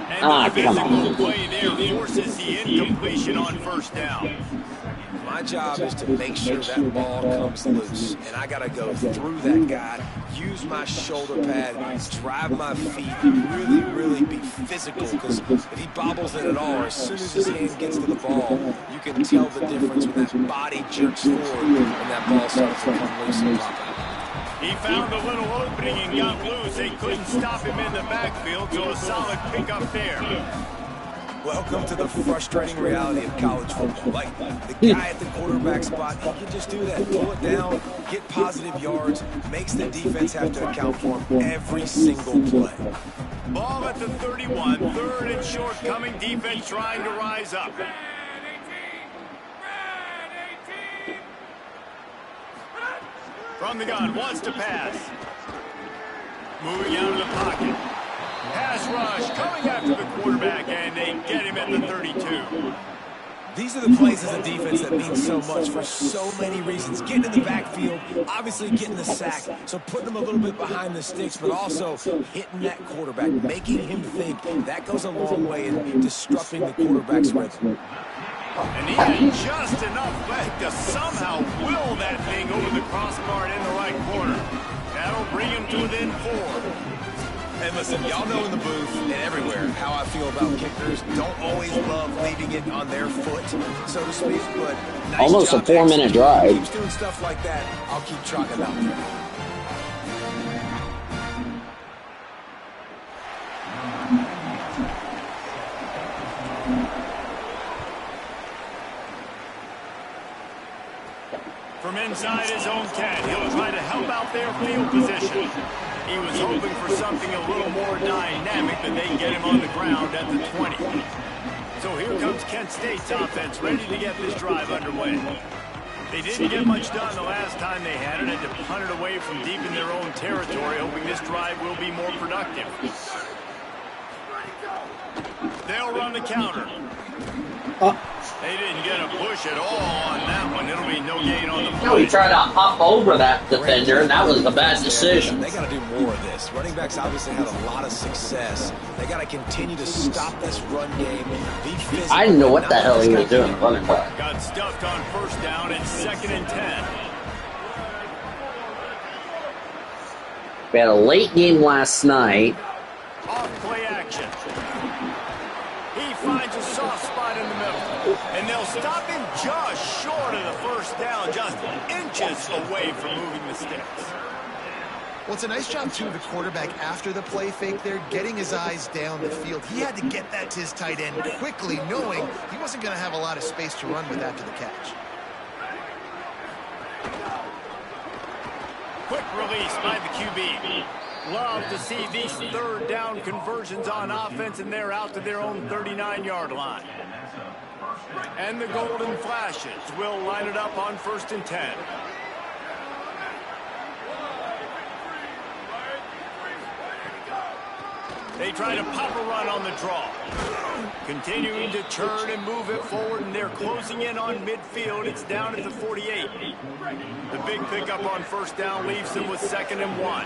And Ah, the come physical on. play there forces the incompletion on 1st down. My job is to make sure that ball comes loose, and I got to go through that guy, use my shoulder pad, drive my feet, really be physical, because if he bobbles it at all, or as soon as his hand gets to the ball, you can tell the difference when that body jerks forward and that ball starts to come loose and pop out. He found a little opening and got loose. They couldn't stop him in the backfield, so a solid pickup there. Welcome to the frustrating reality of college football. Like, the guy at the quarterback spot, he can just do that. Pull it down, get positive yards, makes the defense have to account for him every single play. Ball at the 31, 3rd and short, coming defense trying to rise up. From the gun, wants to pass. Moving out of the pocket. Pass rush, coming after the quarterback, and they get him at the 32. These are the plays as a defense that mean so much for so many reasons. Getting in the backfield, obviously getting the sack, so putting them a little bit behind the sticks, but also hitting that quarterback, making him think. That goes a long way in disrupting the quarterback's rhythm. And he had just enough leg to somehow will that thing over the crossbar and in the right corner. That'll bring him to within 4. And listen, y'all know in the booth and everywhere how I feel about kickers. Don't always love leaving it on their foot, so to speak, but nice almost job a 4-minute drive. Keeps doing stuff like that. I'll keep trucking out there. From inside his own 10, he'll try to help out their field position. He was hoping for something a little more dynamic, but they get him on the ground at the 20. So here comes Kent State's offense, ready to get this drive underway. They didn't get much done the last time they had it, to punt it away from deep in their own territory, hoping this drive will be more productive. They'll run the counter. They didn't get a push at all on that one. It'll be no gain on the play. No, he tried to hop over that defender, and that was a bad decision. They got to do more of this. Running backs obviously had a lot of success. They got to continue to stop this run game. Be physical. I didn't know what the hell he was doing running back. Got stuffed on first down and 2nd and 10. We had a late game last night. Off play action. He finds a soft spot in the middle. And they'll stop him just short of the first down, just inches away from moving the sticks. Well, it's a nice job, too, of the quarterback after the play fake there, getting his eyes down the field. He had to get that to his tight end quickly, knowing he wasn't going to have a lot of space to run with after the catch. Quick release by the QB. Love to see these 3rd down conversions on offense, and they're out to their own 39-yard line. And the Golden Flashes will line it up on 1st and 10. They try to pop a run on the draw. Continuing to turn and move it forward, and they're closing in on midfield. It's down at the 48. The big pickup on first down leaves them with 2nd and 1.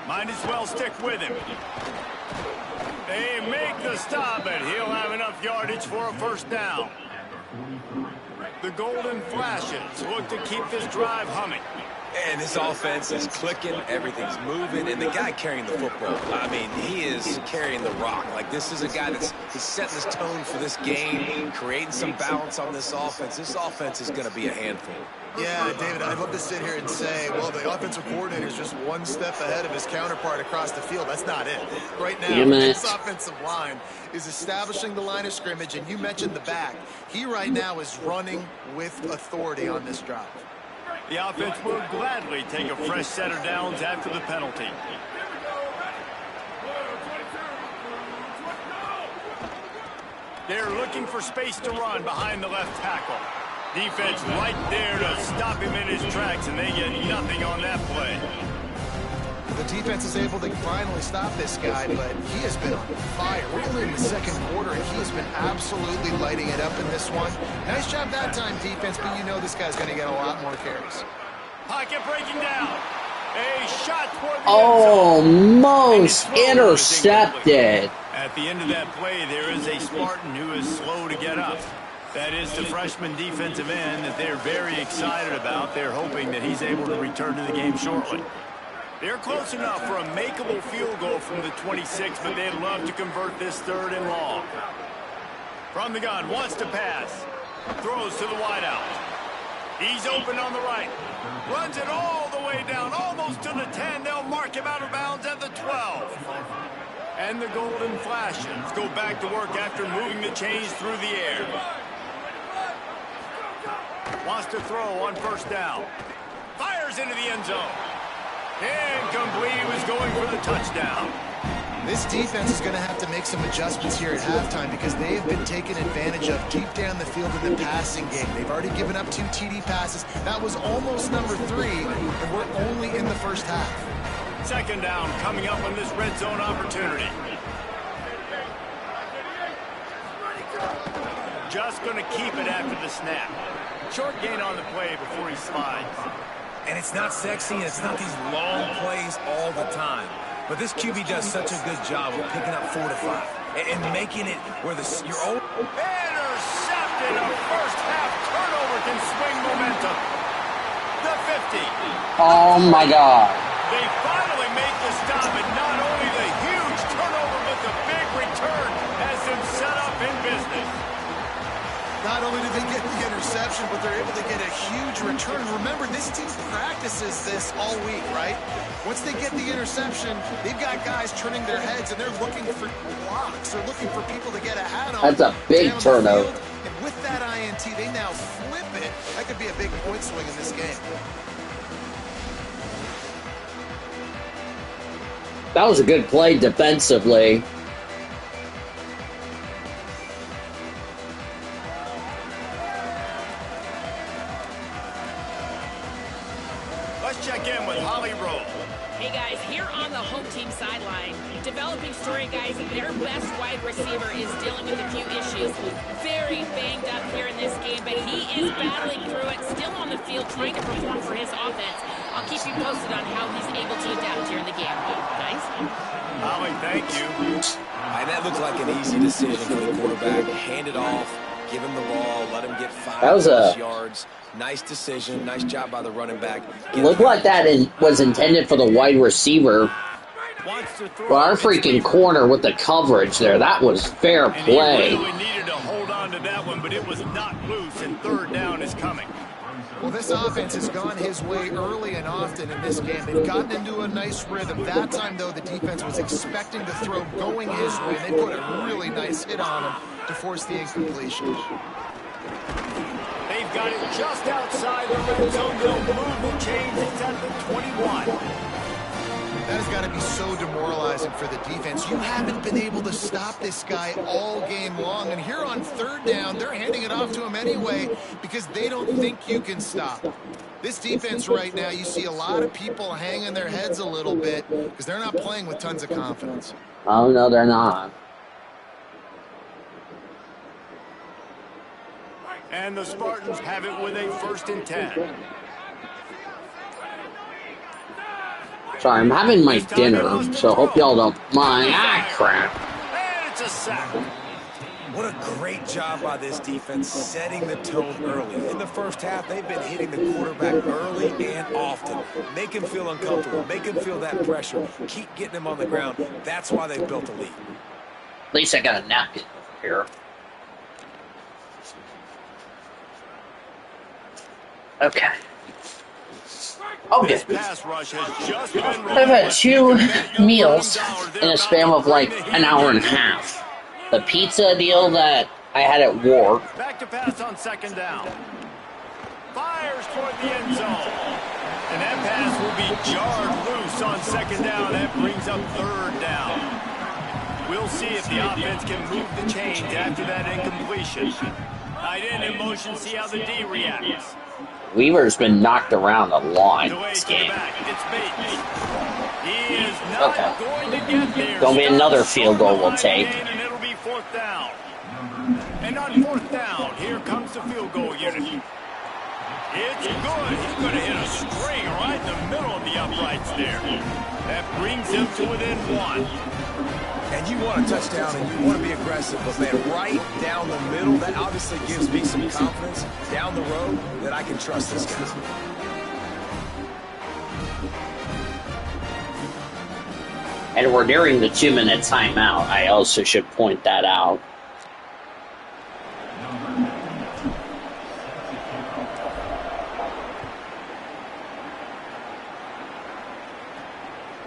Might as well stick with him. They make the stop, but he'll have enough yardage for a first down. The Golden Flashes look to keep this drive humming. And this offense is clicking, everything's moving, and the guy carrying the football, I mean, he is carrying the rock. Like, this is a guy that's setting this tone for this game, creating some balance on this offense. This offense is going to be a handful. Yeah, David, I'd love to sit here and say, well, the offensive coordinator is just one step ahead of his counterpart across the field. That's not it. Right now, this offensive line is establishing the line of scrimmage, and you mentioned the back. He right now is running with authority on this drive. The offense will gladly take a fresh set of downs after the penalty. They're looking for space to run behind the left tackle. Defense right there to stop him in his tracks, and they get nothing on that play. The defense is able to finally stop this guy, but he has been on fire. We're only in the 2nd quarter, and he has been absolutely lighting it up in this one. Nice job that time, defense, but you know this guy's going to get a lot more carries. Pocket breaking down. A shot toward the Almost intercepted. At the end of that play, there is a Spartan who is slow to get up. That is the freshman defensive end that they're very excited about. They're hoping that he's able to return to the game shortly. They're close enough for a makeable field goal from the 26, but they'd love to convert this 3rd and long. From the gun, wants to pass. Throws to the wideout. He's open on the right. Runs it all the way down, almost to the 10. They'll mark him out of bounds at the 12. And the Golden Flashes go back to work after moving the chains through the air. Wants to throw on first down. Fires into the end zone. Incomplete. He was going for the touchdown. This defense is going to have to make some adjustments here at halftime because they have been taken advantage of deep down the field in the passing game. They've already given up 2 TD passes. That was almost number 3, and we're only in the first half. 2nd down coming up on this red zone opportunity. Just going to keep it after the snap. Short gain on the play before he slides. And it's not sexy, and it's not these long plays all the time. But this QB does such a good job of picking up 4 to 5 and making it where your own intercepted. A first half turnover can swing momentum. The 50. Oh, my God. They finally make the stop, and not only the huge turnover, but the big return has them set up in business. Not only do they get the interception, but they're able to get a huge return. Remember, this team practices this all week, right? Once they get the interception, they've got guys turning their heads, and they're looking for blocks. They're looking for people to get a hat on. That's a big turnover. And with that INT, they now flip it. That could be a big point swing in this game. That was a good play defensively. Let's check in with Holly Rowe. Hey guys, here on the home team sideline, developing story guys, their best wide receiver is dealing with a few issues. Very banged up here in this game, but he is battling through it, still on the field, trying to perform for his offense. I'll keep you posted on how he's able to adapt here in the game. Guys? Holly, thank you. And that looked like an easy decision for the quarterback. Hand it off, give him the ball, let him get 5 yards. Nice decision. Nice job by the running back. Looked like that was intended for the wide receiver. Well, our freaking corner with the coverage there. That was fair play. He really needed to hold on to that one, but it was not loose, and third down is coming. Well, this offense has gone his way early and often in this game. They've gotten into a nice rhythm. That time, though, the defense was expecting the throw going his way. They put a really nice hit on him to force the incompletion. They've got it just outside the red zone. They'll move the chains. It's at the 21. That has got to be so demoralizing for the defense. You haven't been able to stop this guy all game long. And here on third down, they're handing it off to him anyway because they don't think you can stop. This defense right now, you see a lot of people hanging their heads a little bit because they're not playing with tons of confidence. Oh, no, they're not. And the Spartans have it with a 1st and 10. Sorry, I'm having my dinner, so hope y'all don't mind. Ah, crap. And it's a sack. What a great job by this defense setting the tone early. In the first half, they've been hitting the quarterback early and often. Make him feel uncomfortable. Make him feel that pressure. Keep getting him on the ground. That's why they've built a lead. At least I got a napkin here. Okay. Okay. I've had 2 meals in a span of like an hour and a half. The pizza deal that I had at work. Back to pass on 2nd down. Fires toward the end zone. And that pass will be jarred loose on 2nd down. That brings up 3rd down. We'll see if the offense can move the chains after that incompletion. Tight end in motion, see how the D reacts. Weaver's been knocked around a lot in this game. Okay. Gonna be another field goal we'll take. And it'll be 4th down. And on 4th down, here comes the field goal unit. It's good. He's going to hit a string right in the middle of the uprights there. That brings him to within 1. And you want a touchdown and you want to be aggressive, but man, right down the middle, that obviously gives me some confidence down the road that I can trust this guy. And we're nearing the 2-minute timeout. I also should point that out.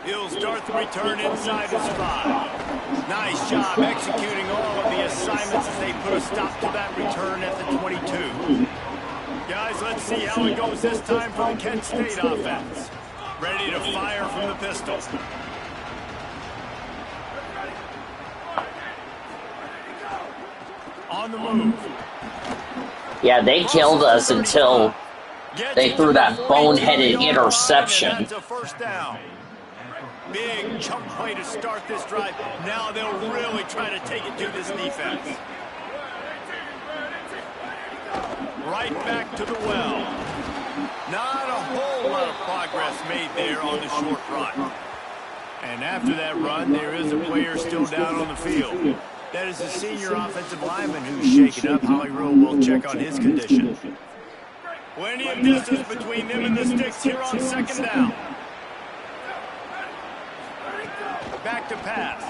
He'll start the return inside his 5. Nice job executing all of the assignments as they put a stop to that return at the 22. Guys, let's see how it goes this time for the Kent State offense. Ready to fire from the pistol. On the move. Yeah, they killed us until they threw that boneheaded interception. That's a 1st down. Big chunk play to start this drive. Now they'll really try to take it to this defense. Right back to the well. Not a whole lot of progress made there on the short run. And after that run, there is a player still down on the field. That is a senior offensive lineman who's shaken up. Holly Rowe will check on his condition. Plenty of distance between them and the sticks here on second down. Back to pass.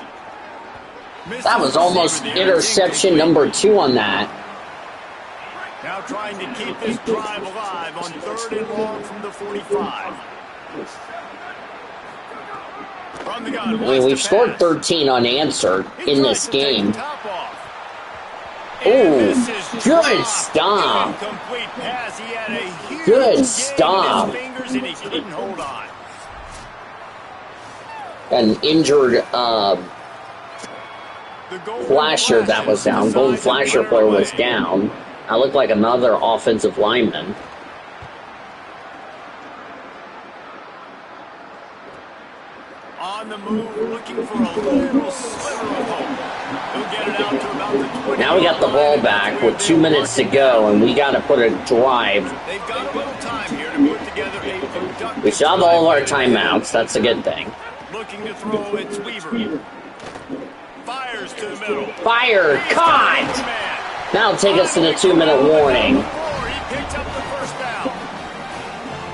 That was almost interception number 2 on that. Now trying to keep this drive alive on 3rd and long from the 45. From the gun. I mean, we've scored 13 unanswered in this game. Oh, good stop. Good stop. An injured flasher that was down. Golden flasher player was down. I look like another offensive lineman. On the move, looking for a little sliver of hope. He'll get it out to about the 20. Now we got the ball back with 2 minutes to go, and we got to put a drive. They've got a little time here to put together a productive. We still have all of our timeouts. That's a good thing. Looking to throw, it's Weaver. Fires to the middle. Fire! Caught! That'll take us to the 2-minute warning.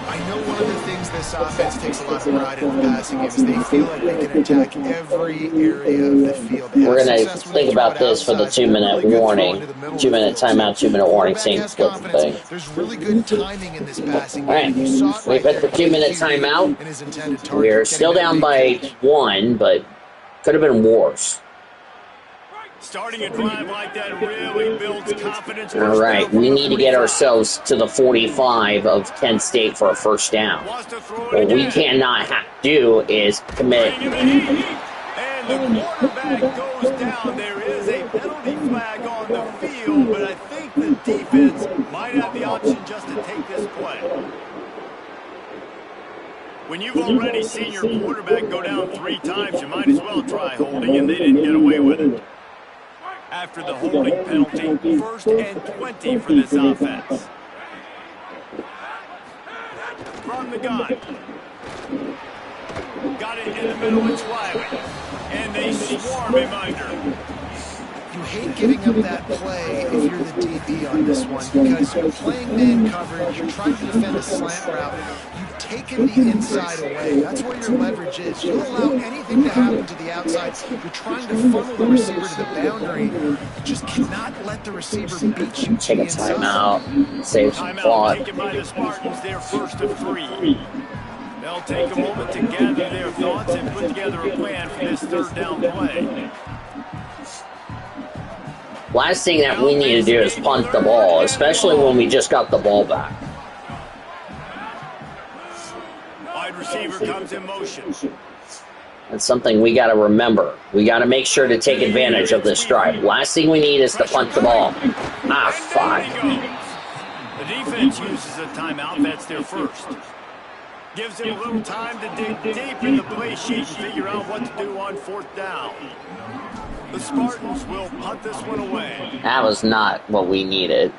I know one of the things this offense takes a lot of pride in the passing game is they feel like they can attack every area of the field. We're going to think about this for the 2-minute warning. 2-minute timeout, 2-minute warning, same flip thing. There's really good timing in this passing game. All right, we've hit the 2-minute timeout. We're still down by 1, but could have been worse. Starting a drive like that really builds confidence. All right, we need to get ourselves to the 45 of Kent State for a first down. What we cannot do is commit. And the quarterback goes down. There is a penalty flag on the field, but I think the defense might have the option just to take this play. When you've already seen your quarterback go down 3 times, you might as well try holding, and they didn't get away with it. After the holding penalty, 1st and 20 for this offense. From the gun. Got it in the middle, it's Wiley. And they swarm him under. You hate giving up that play if you're the DB on this one because you're playing man coverage, you're trying to defend a slant route, you've taken the inside away. That's where your leverage is. You'll allow anything to happen to the outside. You're trying to funnel the receiver to the boundary. You just cannot let the receiver beat you. Take a timeout, save some clock. Taken by the Spartans, their 1st of 3. They'll take a moment to gather their thoughts and put together a plan for this 3rd down play. Last thing that we need to do is punt the ball, especially when we just got the ball back. Wide receiver comes in motion. That's something we got to remember. We got to make sure to take advantage of this drive. Last thing we need is to punt the ball. Ah, fuck. The defense uses a timeout. That's their 1st. Gives them a little time to dig deep in the play sheet and figure out what to do on 4th down. The Spartans will punt this one away. That was not what we needed.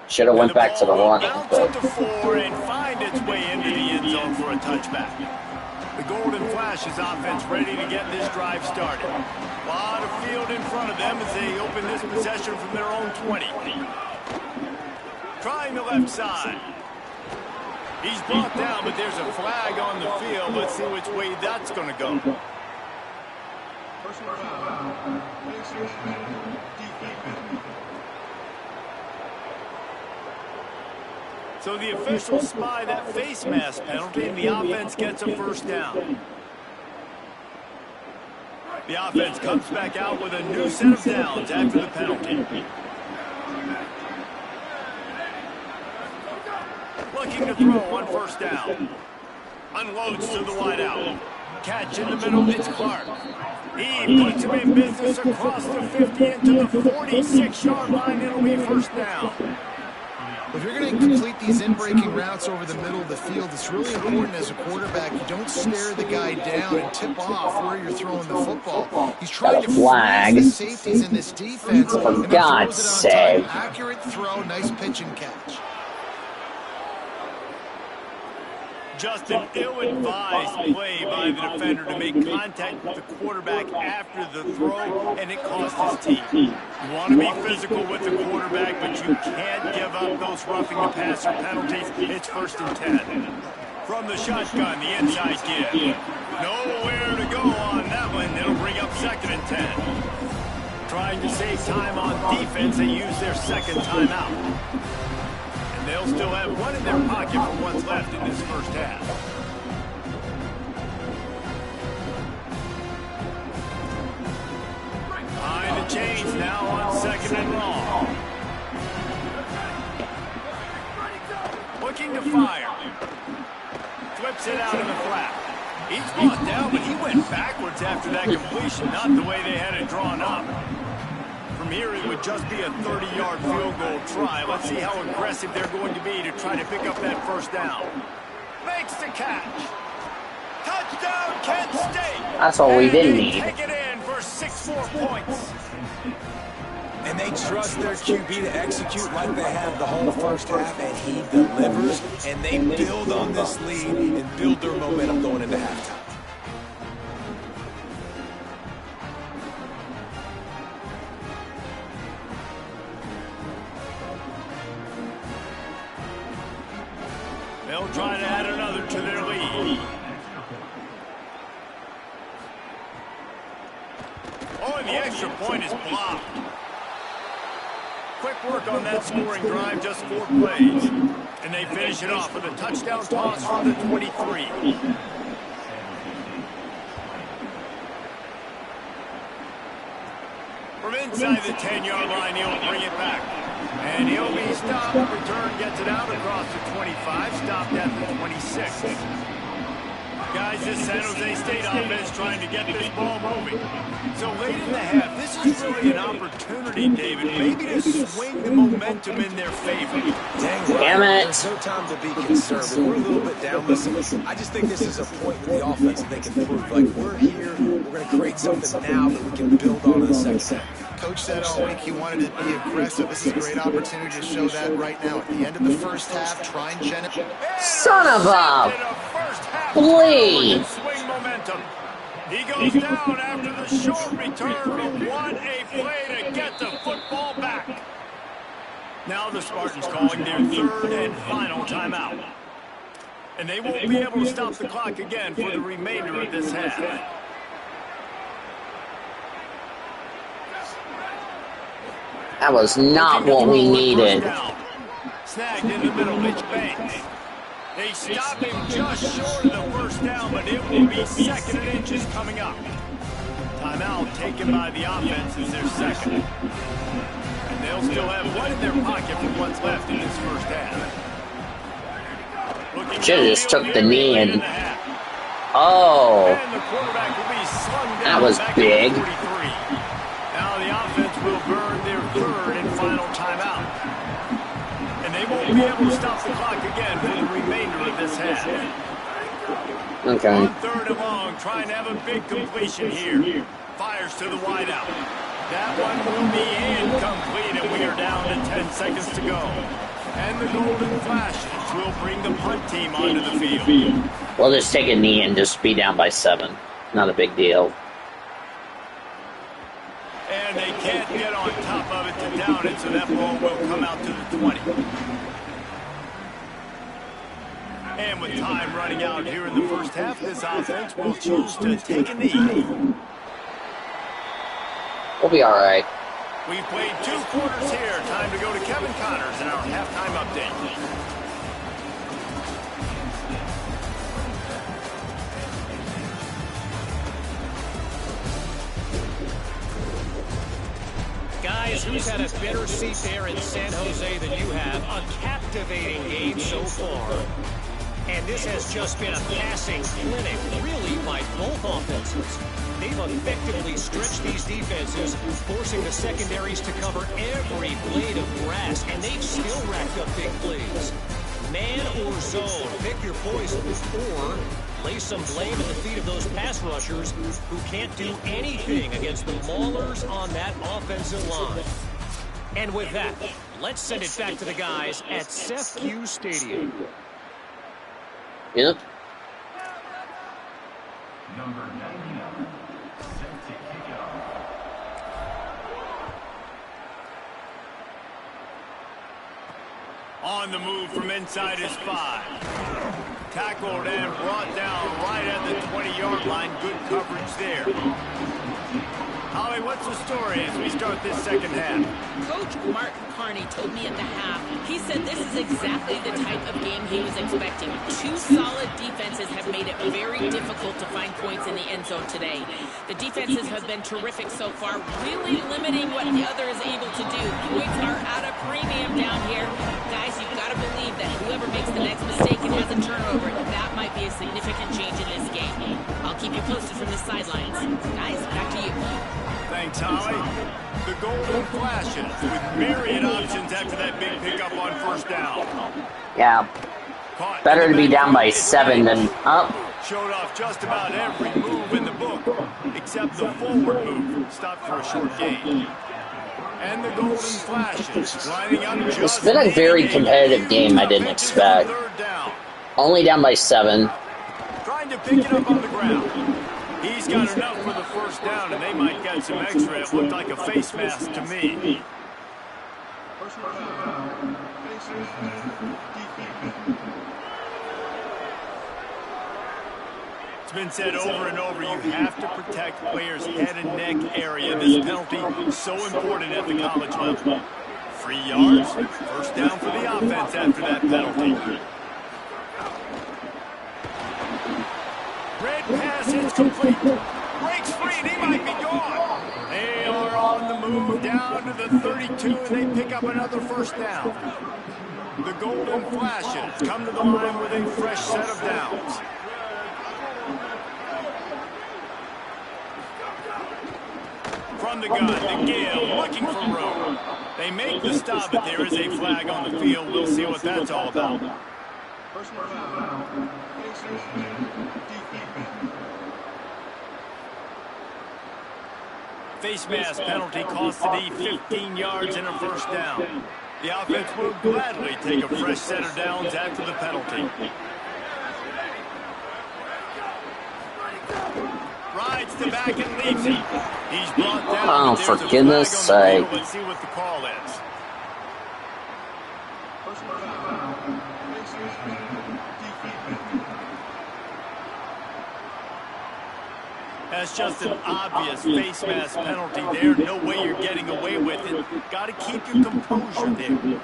Should have went back to the run. Bounce up to 4 and find its way into the end zone for a touchback. The Golden Flash's offense ready to get this drive started. A lot of field in front of them as they open this possession from their own 20. Trying the left side. He's brought down, but there's a flag on the field. Let's see which way that's going to go. So the officials spy that face mask penalty, and the offense gets a 1st down. The offense comes back out with a new set of downs after the penalty. Looking to throw on 1st down. Unloads to the wideout. Catch in the middle, it's Clark. He puts him in business across the 50 into the 46-yard line. It'll be 1st down. If you're going to complete these in-breaking routes over the middle of the field, it's really important as a quarterback you don't stare the guy down and tip off where you're throwing the football. He's trying to flag the safeties in this defense. For God's sake. Accurate throw, nice pitch and catch. just an ill-advised play by the defender to make contact with the quarterback after the throw, and it cost his team. You want to be physical with the quarterback, but you can't give up those roughing the passer penalties. It's 1st and 10. From the shotgun, the inside give. Nowhere to go on that one. It'll bring up 2nd and 10. Trying to save time on defense, they use their 2nd timeout. And they'll still have one in their pocket for what's left in this first half. Behind the chains now on 2nd and long. Looking to fire. Flips it out in the flat. He's brought down, but he went backwards after that completion, not the way they had it drawn up. From here, it would just be a 30-yard field goal try. Let's see how aggressive they're going to be to try to pick up that 1st down. Makes the catch. Touchdown, Kent State. That's all we didn't need. Take it in for 6 more points. And they trust their QB to execute like they have the whole first half, and he delivers. And they build on this lead and build their momentum going into halftime. They'll try to add another to their lead. Oh, and the extra point is blocked. Quick work on that scoring drive, just 4 plays. And they finish it off with a touchdown toss from the 23. From inside the 10-yard line, he'll bring it back. And he'll be stopped. Return gets it out across the 25, stopped at the 26. Guys, this San Jose State offense trying to get this ball moving. So late in the half, this is really an opportunity, David, maybe to swing the momentum in their favor. Dang right. Damn it. There's no time to be conservative. We're a little bit down. Listen, I just think this is a point for the offense that they can prove. Like, we're here, we're going to create something now that we can build on in the 2nd half. Coach said all week he wanted to be aggressive. This is a great opportunity to show that right now. At the end of the first half, try and generate. Son of a flea! Swing momentum. He goes down after the short return, but what a play to get the football back. Now the Spartans calling their 3rd and final timeout. And they won't be able to stop the clock again for the remainder of this half. That was not what we needed. Snagged in the middle, Mitch Banks. They stop him just short of the 1st down, but it will be 2nd and inches coming up. Timeout taken by the offense is their 2nd. And they'll still have one in their pocket for what's left in this first half. Should have just took the knee and... Oh. And the quarterback will be slung down. That was big. Now the offense will burn their 3rd and final timeout. And they won't be able to stop the clock again for the remainder of this half. Okay. On 3rd and long, trying to have a big completion here. Fires to the wideout. That one will be incomplete, and we are down to 10 seconds to go. And the golden flashes will bring the punt team onto the field. We'll just take a knee and just be down by 7. Not a big deal. And they can't get on top of it to down it, so that ball will come out to the 20. And with time running out here in the first half, this offense will choose to take a knee. We'll be all right. We've played 2 quarters here. Time to go to Kevin Connors in our halftime update. Guys, who's had a better seat there in San Jose than you have? A captivating game so far. And this has just been a passing clinic, really, by both offenses. They've effectively stretched these defenses, forcing the secondaries to cover every blade of grass, and they've still racked up big plays. Man or zone, pick your poison, or lay some blame at the feet of those pass rushers who can't do anything against the maulers on that offensive line. And with that, let's send it back to the guys at CEFQ Stadium. Yep. Number 99, set to kick it off. On the move from inside his 5. Tackled and brought down right at the 20-yard line. Good coverage there. Holly, what's the story as we start this second half? Coach Mark Carney told me at the half, he said this is exactly the type of game he was expecting. 2 solid defenses have made it very difficult to find points in the end zone today. The defenses have been terrific so far, really limiting what the other is able to do. Points are at a premium down here. Guys, you've got to believe that whoever makes the next mistake and has a turnover, that might be a significant change in this game. I'll keep you posted from the sidelines. Guys, back to you. Thanks, Holly. The Golden Flashes with myriad options after that big pickup on first down. Yeah. Better to be down by 7 than up. Showed off just about every move in the book, except the forward move. Stopped for a short gain. And the Golden Flashes lining up just... It's been a very competitive game I didn't expect. Only down by 7. Trying to pick it up on the ground. He's got enough for the first down, and they might get some extra. It looked like a face mask to me. It's been said over and over, you have to protect players' head and neck area. This penalty is so important at the college level. 3 yards, first down for the offense after that penalty. Red pass is complete. Breaks free and he might be gone. They are on the move down to the 32 and they pick up another first down. The Golden Flashes come to the line with a fresh set of downs. From the gun, the Gale looking for room. They make the stop, but there is a flag on the field. We'll see what that's all about. Face mask penalty cost the D 15 yards and a first down. The offense will gladly take a fresh set of downs after the penalty. Rides to back and leaves him. He's brought down. Oh, for goodness sake. Let's see what the call is. That's just an obvious face mask penalty there. No way you're getting away with it. Got to keep your composure there.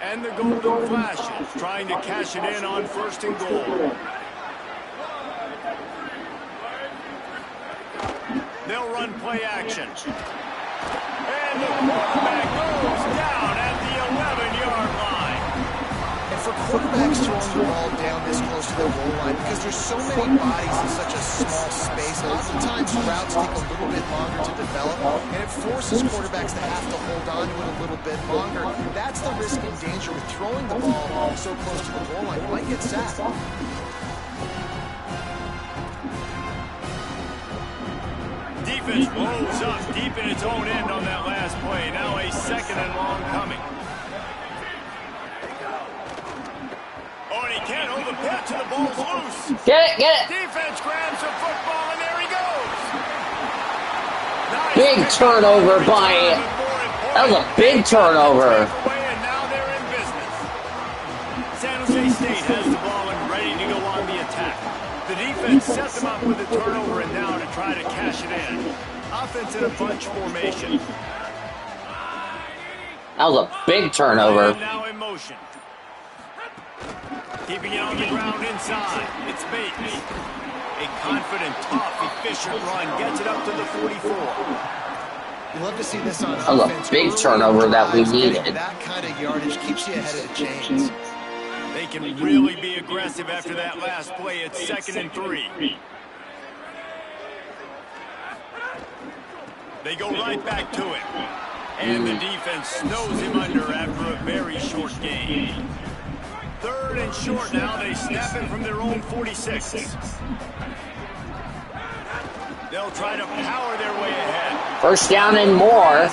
And the Golden Flashes trying to cash it in on first and goal. They'll run play action. And the quarterback goes down at the 11-yard line. And for quarterbacks throwing the ball down this close to the goal line, because there's so many bodies in such a small space, oftentimes routes take a little bit longer to develop, and it forces quarterbacks to have to hold on to it a little bit longer. That's the risk and danger with throwing the ball so close to the goal line. You might get sacked. Defense rolls up deep in its own end on that last play. Now a second and long coming. Oh, and he can't hold the pitch and the ball's loose. Get it, get it. Defense grabs the football, and there he goes. Nice Big turnover by... That was a big turnover. And now they're in business. San Jose State has the ball and ready to go on the attack. The defense set them up with a turnover and now to try to cash it in. Offense in a bunch formation. That was a big turnover. And now in motion. Keeping it on the ground inside. It's Bates. A confident, tough, efficient run gets it up to the 44. You love to see this on offense. That was a big turnover that we needed. That kind of yardage keeps you ahead of the chains. They can really be aggressive after that last play. It's 2nd and 3. They go right back to it. And the defense snows him under after a very short gain. 3rd and short now. They snap it from their own 46. They'll try to power their way ahead. First down and more.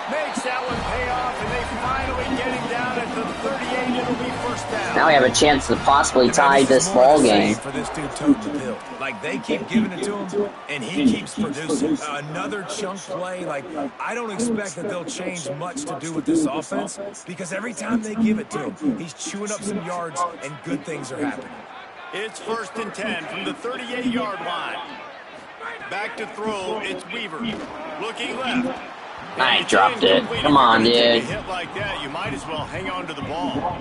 Makes that one pay off, and they finally get him down at the 38 it'll be first down. Now we have a chance to possibly tie this ball game. For this dude toting the pill. Like, they keep giving it to him, and he keeps producing. Another chunk play. Like, I don't expect that they'll change much to do with this offense, because every time they give it to him, he's chewing up some yards, and good things are happening. It's 1st and 10 from the 38-yard line. Back to throw, it's Weaver. Looking left. I dropped it. Come on, dude. Hit like that, you might as well hang on to the ball.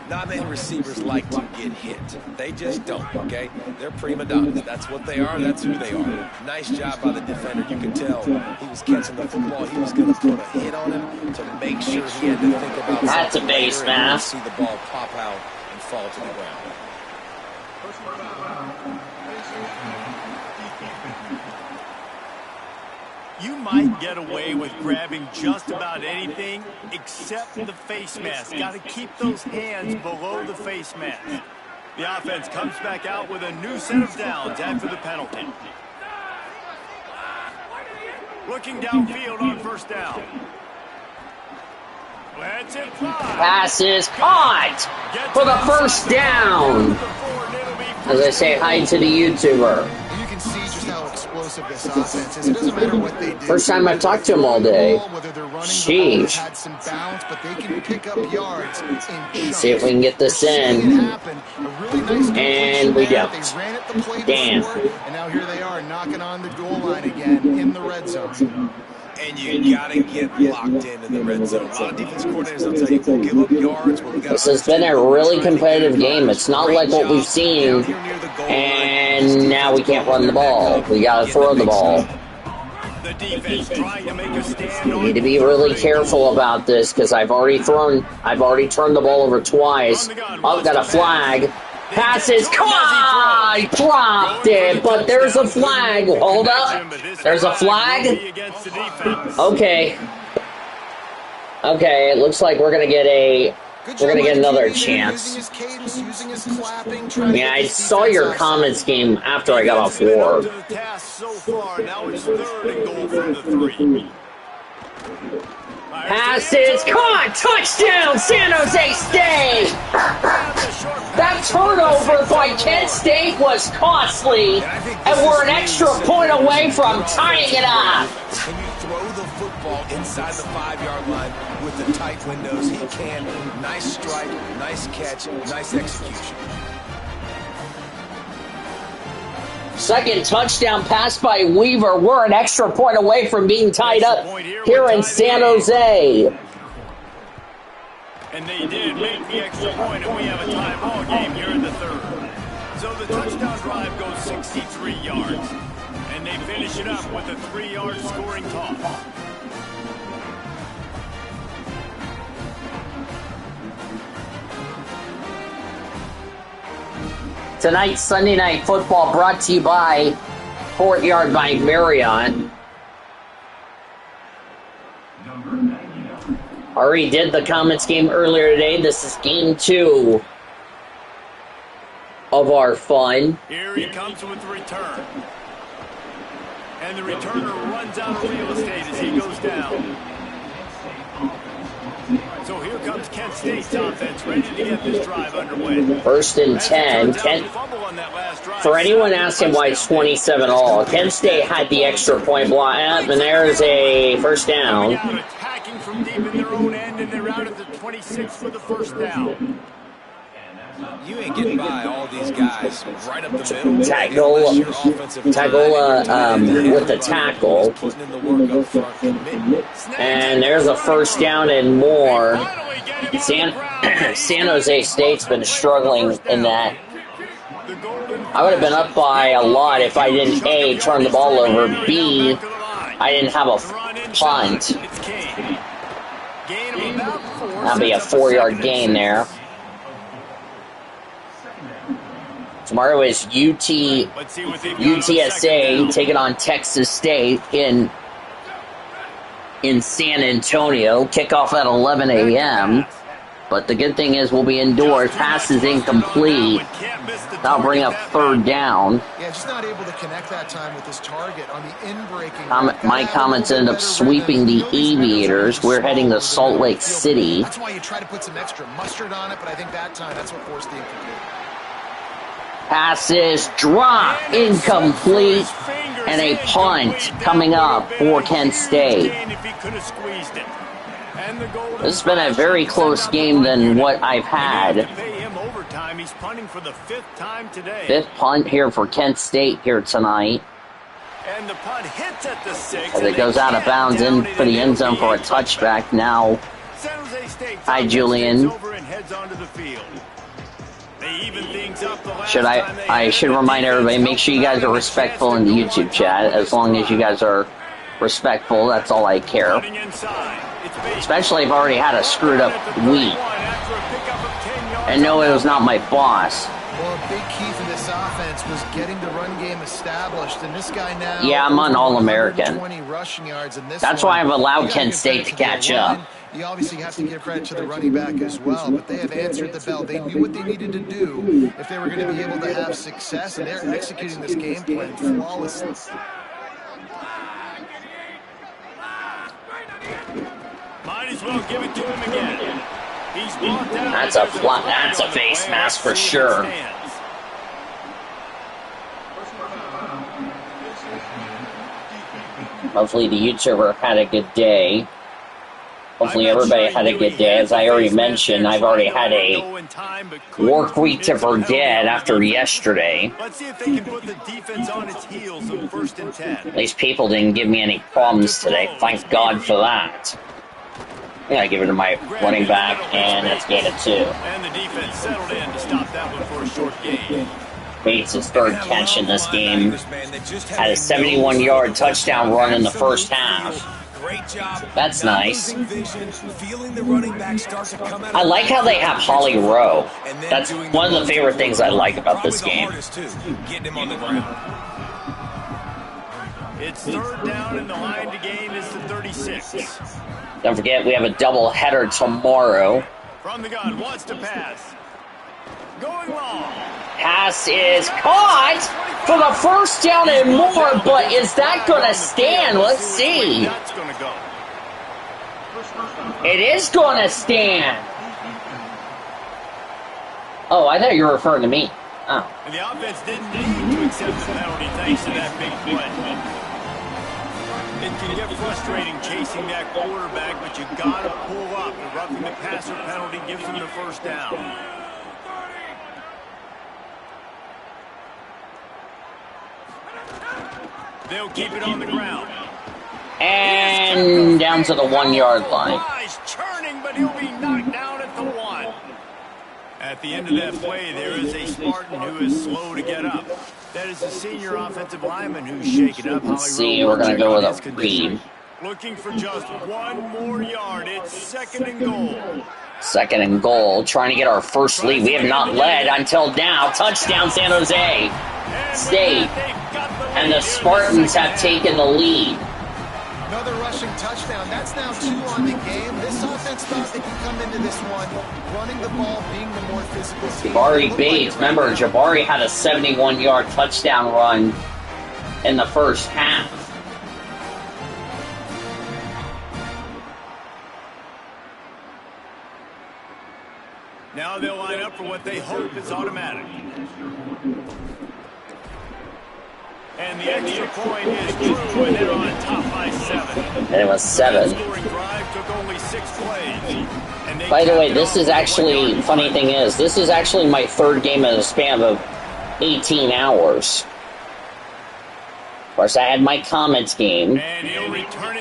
Not many receivers like to get hit. They just don't, okay? They're prima donnas. That's what they are. That's who they are. Nice job by the defender. You can tell he was catching the football. He was going to put a hit on him to make sure he had to think about That's a base mask. See the ball pop out and fall to the ground. You might get away with grabbing just about anything except the face mask. Got to keep those hands below the face mask. The offense comes back out with a new set of downs after the penalty. Looking downfield on first down. Let's it fly. Pass is caught for the first down. As I say hi to the YouTuber. You can see just how explosive this offense is. It doesn't matter what they do. First time I've talked to him all day. Whether they're running Sheesh. had some bounce, but they can pick up yards in chunks. See if we can get this in. And we don't. They ran it the play Damn. before, and now here they are knocking on the goal line again in the red zone. And you got to get locked into the red zone. A lot of defense coordinators will tell you, we'll give up yards. This has been a really competitive game. It's not like what we've seen. And now we can't run the ball. We got to throw the ball. The defense trying to make a stand on. Need to be really careful about this because I've already turned the ball over twice. Oh, got a flag. Passes caught! Dropped it, but there's a flag. Hold up. There's a flag. Okay. Okay, it looks like we're gonna get another chance. Yeah, I saw your comments game after I got off work. Passes caught! Touchdown, San Jose State! That turnover by Kent State was costly, and we're an extra point away from tying it up. Can you throw the football inside the 5-yard line with the tight windows? He can. Nice strike, nice catch, nice execution. Second touchdown pass by Weaver. We're an extra point away from being tied up here in San Jose. And they did make the extra point, and we have a tie ball game here in the third. So the touchdown drive goes 63 yards. And they finish it up with a 3-yard scoring toss. Tonight's Sunday Night Football brought to you by Courtyard by Marriott. Already did the Comets game earlier today. This is game 2 of our fun. Here he comes with the return. And the returner runs out of real estate as he goes down. So here comes Kent State's offense, ready to get this drive underway. 1st and 10. For anyone asking why it's 27-all, Kent State had the extra point block, and there's a first down. Attacking from deep in their own end, and they're out at the 26 for the first down. You ain't getting by all these guys right up the middle. Tagola with the tackle. And there's a first down and more. San Jose State's been struggling in that. I would have been up by a lot if I didn't, A, turn the ball over, B, I didn't have a punt. That'll be a 4-yard gain there. Tomorrow is UTSA taking on Texas State in San Antonio. Kickoff at 11 a.m. But the good thing is we'll be indoors. Pass is incomplete. That'll bring up third down. Yeah, just not able to connect that time with his target on the in-breaking. My comments ended up sweeping the Aviators. We're heading to Salt Lake City. That's why you try to put some extra mustard on it, but I think that time that's what forced the incomplete. Pass is dropped, incomplete, and a punt coming up for Kent State. This has been a very close game than what I've had. Fifth punt here for Kent State here tonight. And the punt hits at the 6. As it goes out of bounds in for the end zone for a touchback. Now, hi Julian. I should remind everybody, make sure you guys are respectful in the YouTube chat. As long as you guys are respectful, that's all I care. Especially if I've already had a screwed up week. And no, it was not my boss. Well, a big key for this offense was getting the run game established, and this guy now... Yeah, I'm on All-American. Rushing yards in this That's why I've allowed Kent State to catch up. You obviously have to give credit to the running back as well, but they have answered the bell. They knew what they needed to do if they were going to be able to have success, and they're executing this game plan flawlessly. Might as well give it to him again. He's walked out. That's a face mask for sure. Hopefully the YouTuber had a good day. Hopefully everybody had a good day. As I already mentioned, I've already had a work week to forget after yesterday. Let's see if they can put the defense on its heels on 1st and 10. At least people didn't give me any problems today. Thank God for that. I gotta give it to my running back, and that's gain of 2. And the defense settled in to stop that one for a short gain. Bates' third catch in this game. Had a 71-yard touchdown run in the first half. Great job. That's nice. Feeling the running back start to come out. I like how they have Holly Rowe. That's one of the favorite things I like about this game. Getting him on the ground. It's third down, and the line to gain is the 36. Don't forget, we have a double header tomorrow. From the gun, wants to pass. Going long. Pass is caught for the first down and more, but is that going to stand? Let's see. That's going to go. It is going to stand. Oh, I thought you were referring to me. Oh. And the offense didn't need to accept the penalty thanks to that big play. It can get frustrating chasing that quarterback, but you got to pull up. The roughing the passer penalty gives them the first down. They'll keep it on the ground. And down to the 1-yard line. Churning, but he'll be knocked down at the 1. At the end of that play, there is a Spartan who is slow to get up. That is a senior offensive lineman who's shaken up. Let's see, we're going to go with a read. Looking for just 1 more yard. It's 2nd and goal. 2nd and goal, trying to get our first lead. We have not led until now. Touchdown, San Jose State. And the Spartans have taken the lead. Another rushing touchdown. That's now 2 on the game. This offense thought they could come into this one running the ball, being the more physical team. Jabari Bates. Remember, Jabari had a 71-yard touchdown run in the first half. Now they'll line up for what they hope is automatic. And the extra point is true, and they're on top by 7. And it was 7. Scoring drive took only 6 plays. By the way, this is actually, funny thing is, this is actually my 3rd game in a span of 18 hours. Of course, I had my Comets game.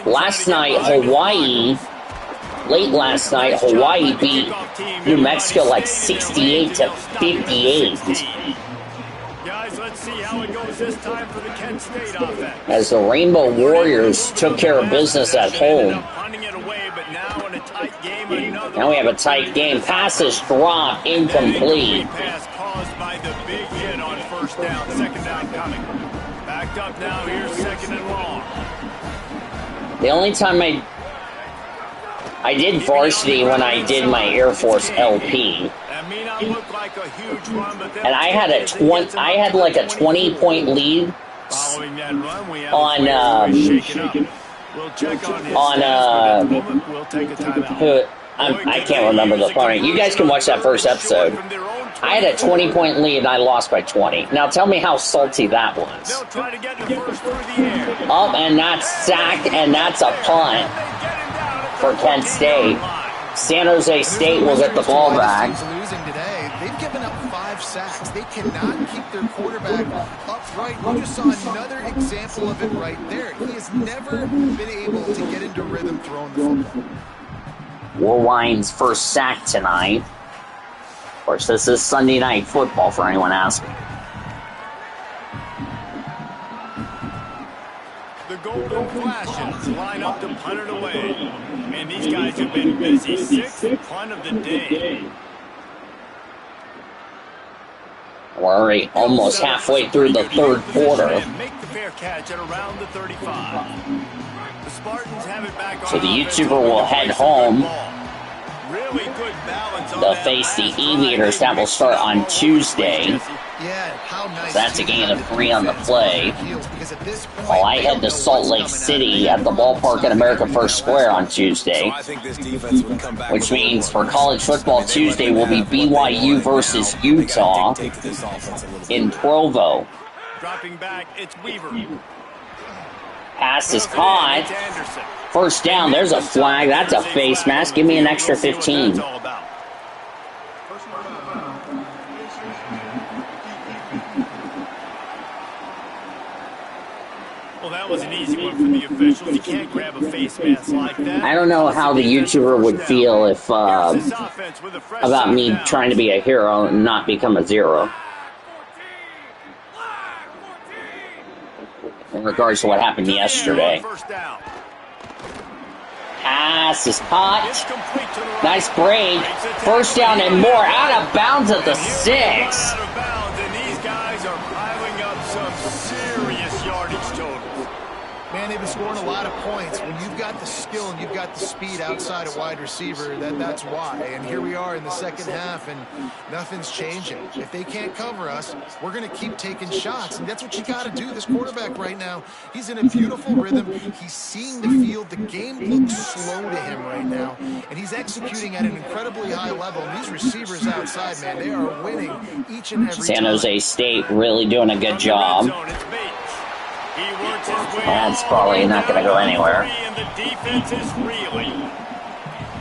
Last night, Hawaii, late last night, Hawaii beat New Mexico like 68 to 58. Guys, let's see how it goes this time for the Kent State offense. As the Rainbow Warriors took care of business at home. Now we have a tight game. Passes drop, incomplete. Pass caused by the big hit on 1st down, 2nd down coming. Backed up now, here's 2nd and long. The only time I did varsity when I did my Air Force LP. And I had like a 20-point lead Following that run, we have on we'll check on his we'll take a timeout. I can't remember the opponent. You guys can watch that first episode. I had a 20-point lead and I lost by 20. Now tell me how salty that was. They'll try to get the first through the air. Oh, and that's sacked, and that's a punt for Kent State. San Jose State will get the ball back. Losing today, they've given up 5 sacks. They cannot keep their quarterback upright. We just saw another example of it right there. He has never been able to get into rhythm throwing the football. Warwine's first sack tonight. Of course, this is Sunday Night Football for anyone asking. The Golden Flashes line up to punt it away. Man, these guys have been busy. 6th punt of the day. We're already almost halfway through the third quarter. Make the fair catch at around the 35. The Spartans have it back on. So the YouTuber will head home. Really good balance on They'll face the E-Leaders. That will start on Tuesday. Yeah, how nice. So that's a gain of 3 on the play. While I head to Salt Lake City at the ballpark at America First Square on Tuesday. Which means for college football Tuesday will be BYU versus Utah in Provo. Dropping back, it's Weaver. Pass is caught. First down, there's a flag. That's a face mask. Give me an extra 15. Well, that was an easy one for the officials. You can't grab a face mask like that. I don't know how the YouTuber would feel if about me trying to be a hero and not become a zero. In regards to what happened yesterday. Pass is caught. Nice break. First down and more. Out of bounds at the 6. Out of bounds, and these guys are piling up some serious yardage totals. Man, they've been scoring a lot of points. When you've got the skill and you've got the speed outside of wide receiver, that's why. And here we are in the second half, and nothing's changing. If they can't cover us, we're going to keep taking shots, and that's what you got to do. This quarterback right now, he's in a beautiful rhythm. He's seeing the field. The game looks slow to him right now, and he's executing at an incredibly high level. And these receivers outside, man, they are winning each and every time. San Jose State really doing a good job. That's probably not going to go anywhere. And the defense is reeling.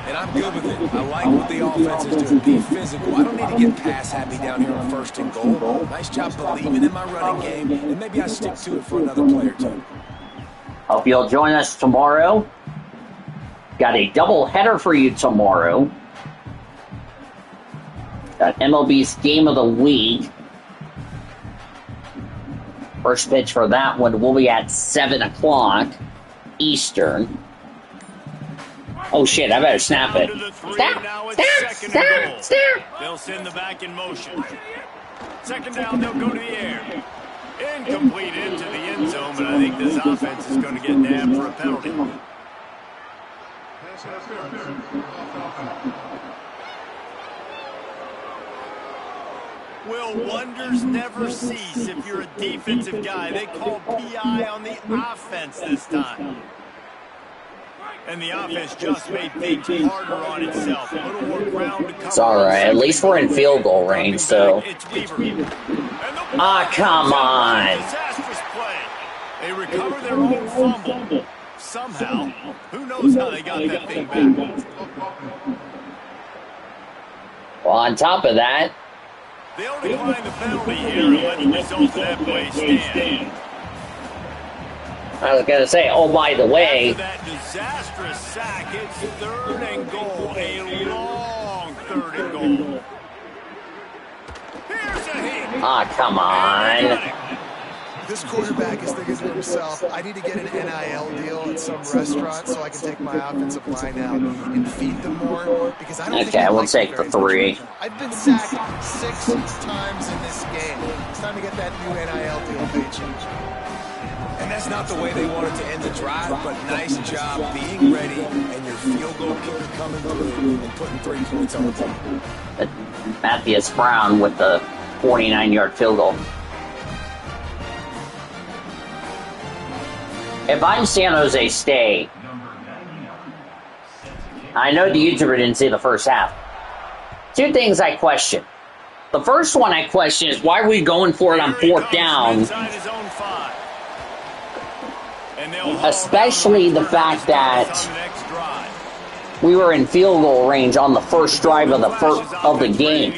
And I'm good with it. I like what the offense is doing. Be physical. I don't need to get pass happy down here on 1st and goal. Nice job believing in my running game, and maybe I stick to it for another play or two. Hope you'll join us tomorrow. Got a double header for you tomorrow. Got MLB's Game of the Week. First pitch for that one will be at 7 o'clock Eastern. Oh shit, I better snap it. Snap. They'll send the back in motion. Second down, they'll go to the air. Incomplete into the end zone, but I think this offense is going to get nabbed for a penalty. Will wonders never cease if you're a defensive guy? They call PI on the offense this time. And the offense just made things harder on itself. A little more ground to cover. It's alright, at least we're in field goal range, so. Ah, come on. Disastrous play. They recover their own fumble. Somehow. Who knows how they got that thing back. Well, on top of that, they'll decline the penalty here and let the result of that play stand. I was going to say, oh, by the way. After that disastrous sack, it's 3rd and goal. A long 3rd and goal. Here's a hit. Ah, come on. This quarterback is thinking to himself, I need to get an NIL deal at some restaurant so I can take my offensive line out and feed them more. Because I don't think we'll take the 3. I've been sacked 6 times in this game. It's time to get that new NIL deal paycheck. And that's not the way they wanted to end the drive, but nice job being ready and your field goal kicker coming through and putting 3 points on the board. Matthias Brown with the 49-yard field goal. If I'm San Jose State, I know the YouTuber didn't see the first half. 2 things I question. The first one I question is why are we going for it on 4th down? Especially the fact that we were in field goal range on the first drive of the game.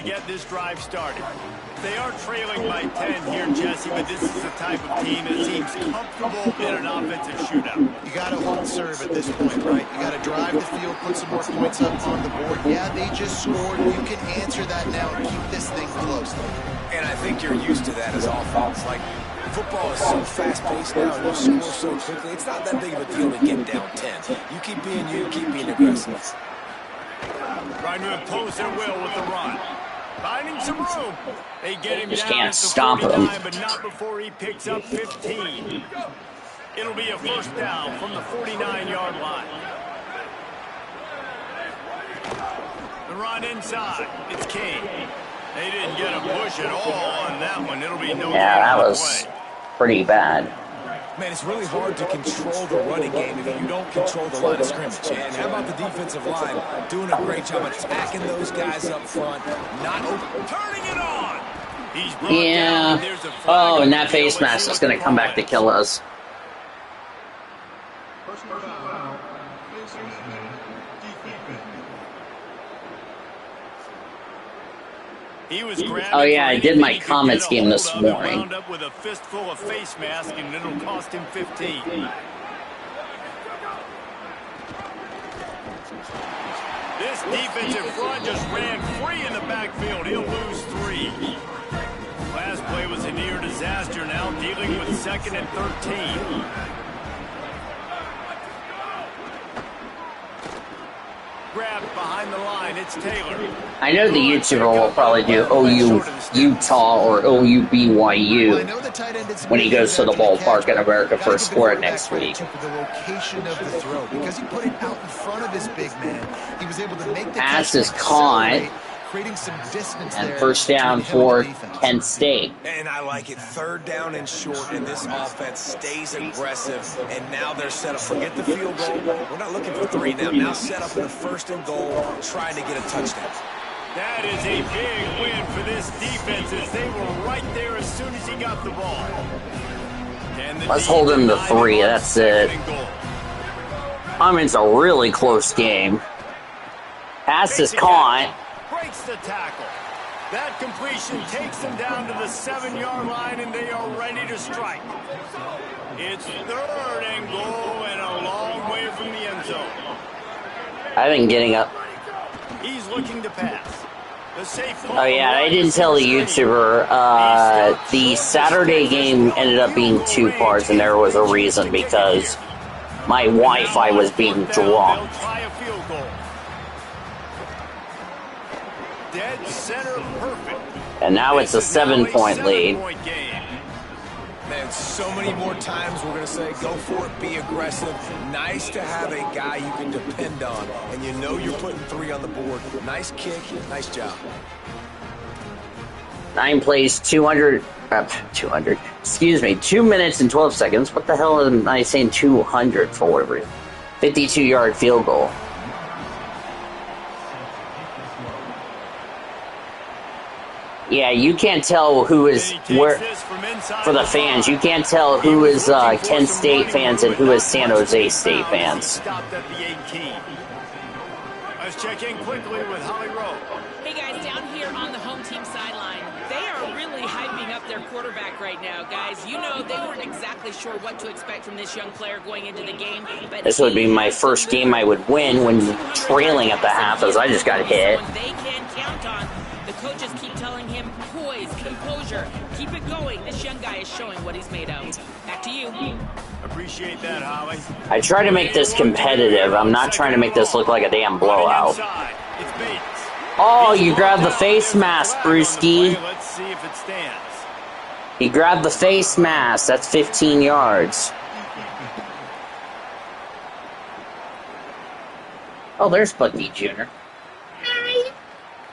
They are trailing by 10 here, Jesse, but this is the type of team that seems comfortable in an offensive shootout. You got to hold serve at this point, right? You got to drive the field, put some more points up on the board. Yeah, they just scored. You can answer that now and keep this thing close. And I think you're used to that as offense. Like, football is so fast-paced now and you score so quickly. It's not that big of a deal to get down 10. You keep being aggressive. Trying to impose their will with the run. Finding some room. They get him Just down can't at the stop 49, him. but not before he picks up 15. It'll be a first down from the 49-yard line. The run inside. It's King. They didn't get a push at all on that one. It'll be no Yeah, that was pretty bad. Man, it's really hard to control the running game if you don't control the line of scrimmage. And how about the defensive line doing a great job attacking those guys up front, not turning it on. He's brought Yeah. down. There's a flag Oh, on and the that field. face mask is going to come back to kill us. He was grabbing Oh, yeah, for I did my anything he could Comets get a game this hold of and morning. wound up with a fistful of face mask, and it'll cost him 15. This defensive front just ran free in the backfield. He'll lose 3. Last play was a near disaster, now dealing with 2nd and 13. Grabbed behind the line, it's Taylor. I know the YouTuber will probably do OU Utah or OU BYU when he goes to the ballpark at America First Sport next week. The location of the throw, because he put it out in front of his big man, he was able to make the Pass catch is caught, creating some distance and there first down between him for and the defense. Kent State. And I like it. 3rd down and short, and this offense stays aggressive. And now they're set up. Forget the field goal. We're not looking for 3 now. Now set up in a 1st and goal, trying to get a touchdown. That is a big win for this defense as they were right there as soon as he got the ball. Let's hold him to 3. That's it. I mean, it's a really close game. Pass is caught. Breaks the tackle. That completion takes them down to the 7-yard line, and they are ready to strike. It's 3rd and goal and a long way from the end zone. I've been getting up. He's looking to pass. The safe call. Oh yeah, I didn't tell the YouTuber, the Saturday game ended up being 2 parts, and there was a reason, because my Wi-Fi was being drunk. They'll try a field goal. Dead center perfect. And now it's a 7-point lead. Man, so many more times we're going to say, go for it, be aggressive. Nice to have a guy you can depend on, and you know you're putting 3 on the board. Nice kick, nice job. 9 plays, 200, excuse me, 2 minutes and 12 seconds. What the hell am I saying 200 for whatever? 52-yard field goal. Yeah, you can't tell who is where for the fans. You can't tell who is Kent State fans and who is San Jose State fans. Stopped at the 18. Let's check in quickly with Holly Rowe. Hey guys, down here on the home team sideline, they are really hyping up their quarterback right now, guys. You know, they weren't exactly sure what to expect from this young player going into the game. But This would be my first game I would win when trailing at the half, as I just got hit. They can count on. The coaches keep telling him, poise, composure, keep it going. This young guy is showing what he's made of. Back to you. Appreciate that, Holly. I try to make this competitive. I'm not trying to make this look like a damn blowout. Inside, it's Bates. Oh, you grabbed the face mask, Brewski. Let's see if it stands. He grabbed the face mask. That's 15 yards. Oh, there's Bucky Jr. Hi.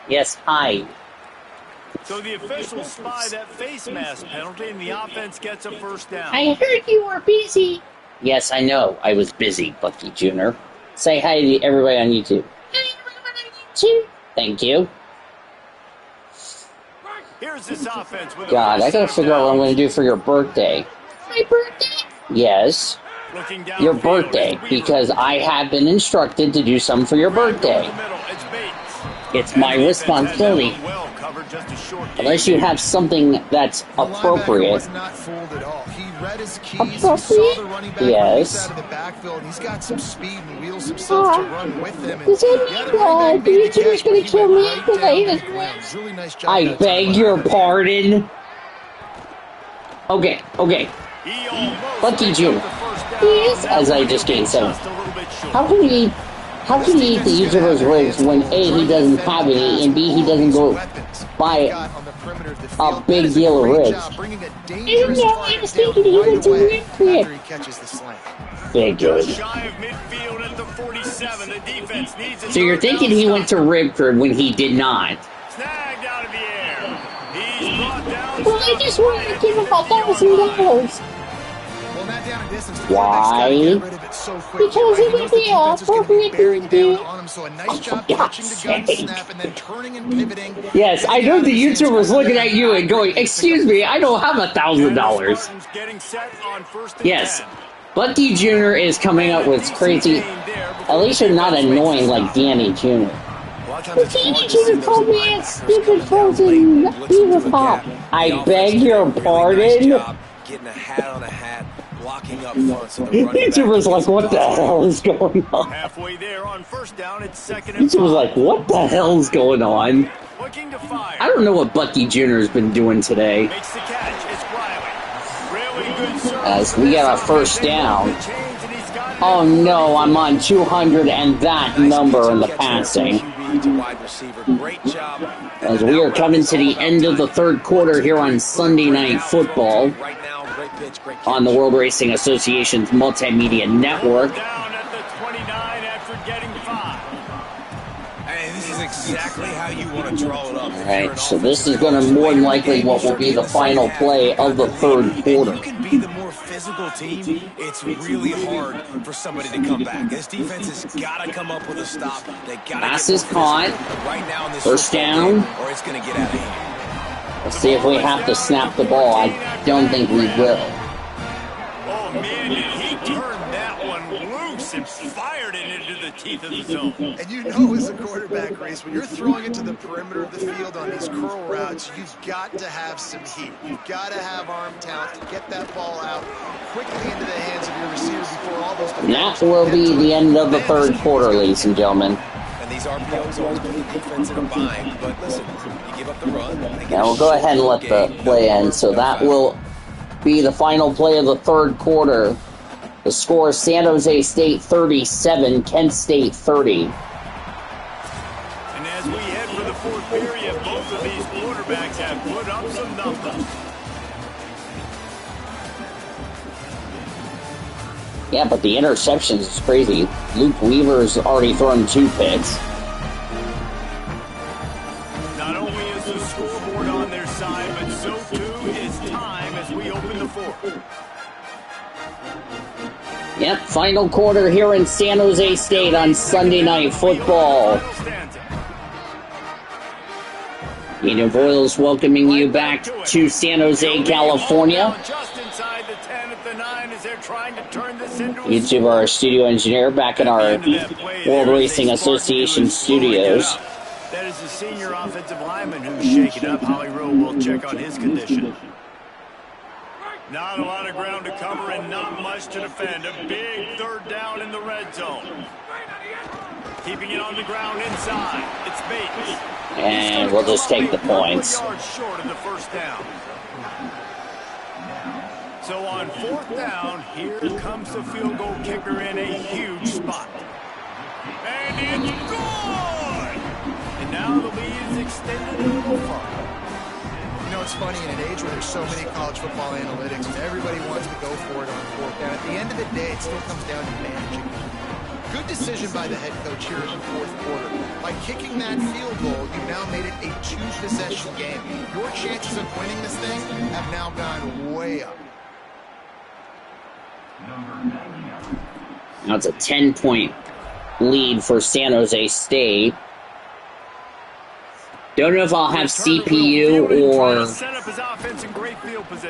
Yes, hi. So the officials spy that face mask penalty, and the offense gets a first down. I heard you were busy. Yes, I know. I was busy, Bucky Jr. Say hi to everybody on YouTube. Hi, everyone on YouTube. Thank you. Here's this offense with God, I gotta figure out what I'm gonna do for your birthday. My birthday? Yes. Your birthday, because I have been instructed to do something for your birthday. It's my responsibility. Unless you have something that's appropriate. Was not fooled at all. He read his keys, saw the running back yes. out of the backfield. He's got some speed and wheels himself to run with him. Does that mean the YouTuber's going to kill me because I ate his breast? Really nice job. I beg your pardon. Okay. Bucky Jr. Yes, as I just gained 7. How can he eat the YouTuber's ribs when A, he doesn't have any, and B, he doesn't go buy a big deal of ribs? I was thinking he went to rib crib. Figured. So you're thinking he went to rib crib when he did not? Snagged out of the air. He's brought down. Well, I just wanted to give him $1,000. Why? Because it would be appropriate to do. Yes, I know the YouTuber's looking at you and going, "Excuse me, I don't have $1,000." Yes, Bucky Jr. is coming up with crazy. At least you're not annoying like Danny Jr. Danny Jr. called me a stupid frozen beaver pop. I beg your pardon. Getting a hat on a hat, blocking up front. So the YouTuber's like, what the hell is going on? Halfway there on first down, it's 2nd and 5. YouTuber's like, what the hell is going on? Looking to fire. I don't know what Bucky Jr. has been doing today. Makes the catch. It's Riley. Really good service. As we get our first down. Oh no, I'm on 200 and that number in the passing. As we are coming to the end of the third quarter here on Sunday Night Football on the World Racing Association's Multimedia Network. Down at the 29 after getting 5. Hey, this is exactly how you want to draw it up. Alright, so this is going to more than likely what will be the final play of the third quarter. You can be the more physical team. It's really hard for somebody to come back. This defense has got to come up with a stop. They got to Pass is caught. Right now in this first down. Or it's going to get out of hand. Let's see if we have to snap the ball. I don't think we will. Oh man, he turned that one loose and fired it into the teeth of the zone. And you know as a quarterback race, when you're throwing it to the perimeter of the field on these curl routes, you've got to have some heat. You've got to have arm talent to get that ball out quickly into the hands of your receiver before all those defenders. That will be the end of the third quarter, ladies and gentlemen. And these RPOs always put the defense in a bind. But listen, you give up the run. Now we'll go ahead and let the play end. So that will be the final play of the third quarter. The score is San Jose State 37, Kent State 30. And as we head for the fourth period, both of these quarterbacks have put up some numbers. Yeah, but the interceptions is crazy. Luke Weaver's already thrown 2 picks. Not only is the scoreboard on their side, but so too is time as we open the fourth. Yep, final quarter here in San Jose State on Sunday Night Football. Ian Voiles welcoming you back to San Jose, California. YouTube, our studio engineer, back in our World Racing Association studios. That is the senior offensive lineman who's shaken up. Holly Rowe will check on his condition. Not a lot of ground to cover and not much to defend. A big third down in the red zone. Keeping it on the ground inside. It's Bates. And we'll just take the points. Yards short of the first down. So on fourth down, here comes the field goal kicker in a huge spot. And it's good! And now the lead is extended a little further. You know, it's funny, in an age where there's so many college football analytics and everybody wants to go for it on fourth down, at the end of the day, it still comes down to managing. Good decision by the head coach here in the fourth quarter. By kicking that field goal, you've now made it a two-possession game. Your chances of winning this thing have now gone way up. Now it's a 10-point lead for San Jose State. Don't know if I'll have CPU or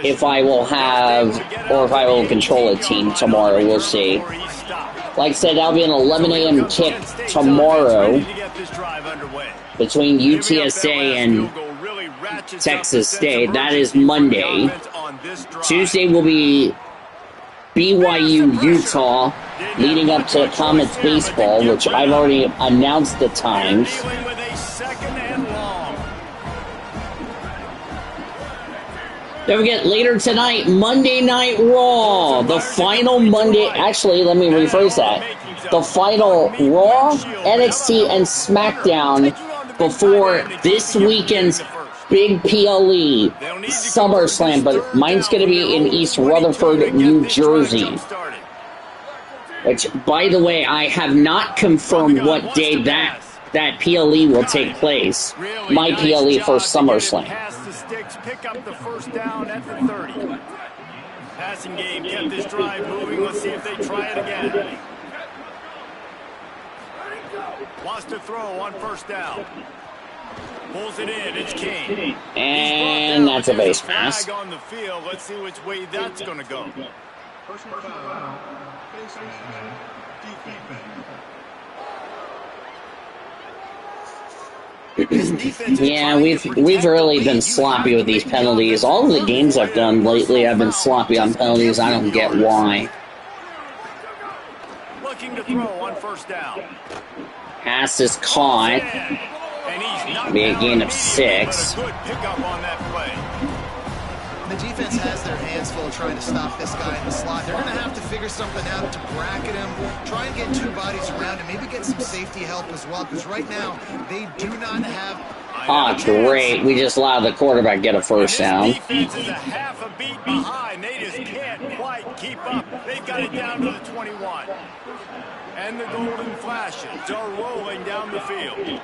if I will have, or if I will control a team tomorrow. We'll see. Like I said, that'll be an 11 a.m. kick tomorrow between UTSA and Texas State. That is Monday. Tuesday will be BYU Utah, leading up to Comets baseball, which I've already announced the times. Don't forget, later tonight, Monday Night Raw. The final Monday... Actually, let me rephrase that. The final Raw, NXT, and SmackDown before this weekend's big PLE SummerSlam. But mine's going to be in East Rutherford, New Jersey. Which, by the way, I have not confirmed what day that PLE will take place. My PLE for SummerSlam. Pick up the first down at the 30. Passing game kept this drive moving. Let's see if they try it again. Wants to throw on first down. Pulls it in. It's King. And that's a base pass. On the field. Let's see which way that's going to go. Yeah, we've really been sloppy with these penalties. All of the games I've done lately, I've been sloppy on penalties. I don't get why. Looking to throw on first down. Pass is caught. Be a gain of 6. Good pickup on that play. The defense has their hands full trying to stop this guy in the slot. They're going to have to figure something out to bracket him, try and get two bodies around him, maybe get some safety help as well, because right now they do not have... Oh, great. We just allowed the quarterback get a first down. This defense is a half a beat behind. They just can't quite keep up. They've got it down to the 21. And the golden flashes are rolling down the field.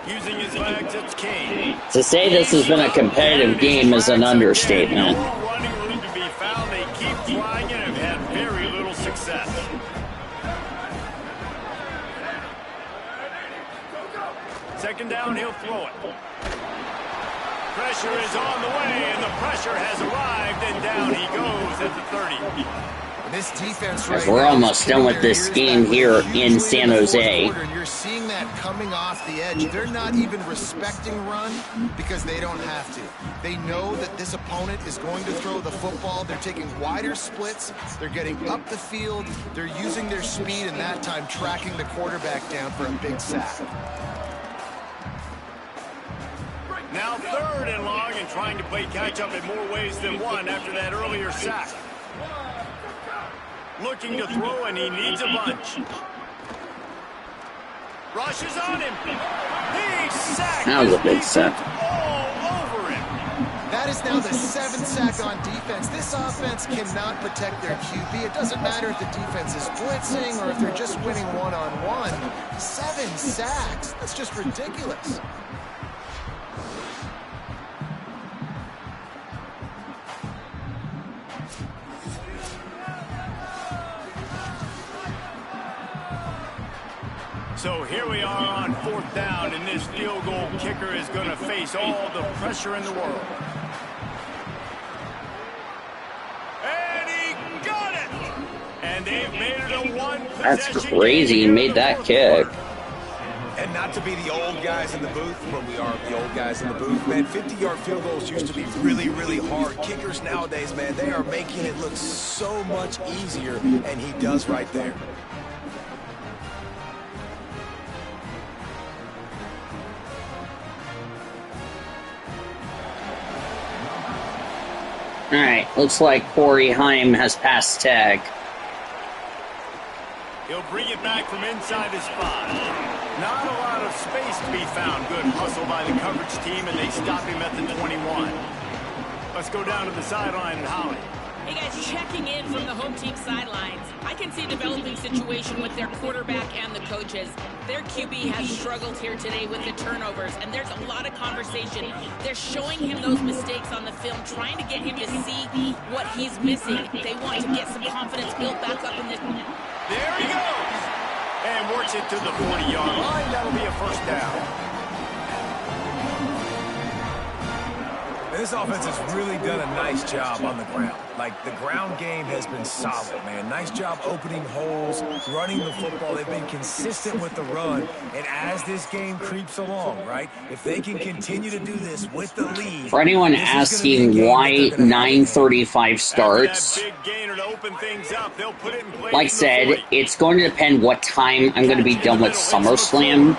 Using his legs, it's King. To say this has been a competitive game is an understatement. No running room to be found. They keep trying and have had very little success. Second down, he'll throw it. Pressure is on the way, and the pressure has arrived, and down he goes at the 30. This defense right we're almost done with this game here in San Jose. You're seeing that coming off the edge. They're not even respecting run because they don't have to. They know that this opponent is going to throw the football. They're taking wider splits. They're getting up the field. They're using their speed and that time tracking the quarterback down for a big sack. Now 3rd and long and trying to play catch up in more ways than one after that earlier sack. Looking to throw, and he needs a bunch. Rushes on him. Big sack. That was a big sack. All over him. That is now the 7th sack on defense. This offense cannot protect their QB. It doesn't matter if the defense is blitzing or if they're just winning one-on-one. 7 sacks. That's just ridiculous. So here we are on 4th down, and this field goal kicker is going to face all the pressure in the world. And he got it! And they've made it a one-possession. That's crazy. He made that kick. And not to be the old guys in the booth, but we are the old guys in the booth, man. 50-yard field goals used to be really, really hard. Kickers nowadays, man, they are making it look so much easier, and he does right there. All right, looks like Corey Heim has passed tag. He'll bring it back from inside his spot. Not a lot of space to be found. Good hustle by the coverage team, and they stop him at the 21. Let's go down to the sideline and Holly. Hey guys, checking in from the home team sidelines. I can see a developing situation with their quarterback and the coaches. Their QB has struggled here today with the turnovers, and there's a lot of conversation. They're showing him those mistakes on the film, trying to get him to see what he's missing. They want to get some confidence built back up in this. There he goes. And works it to the 40-yard line. That'll be a first down. This offense has really done a nice job on the ground. Like, the ground game has been solid, man. Nice job opening holes, running the football. They've been consistent with the run. And as this game creeps along, right, if they can continue to do this with the lead. For anyone asking why 9:35 starts, like I said, it's going to depend what time I'm going to be done with SummerSlam.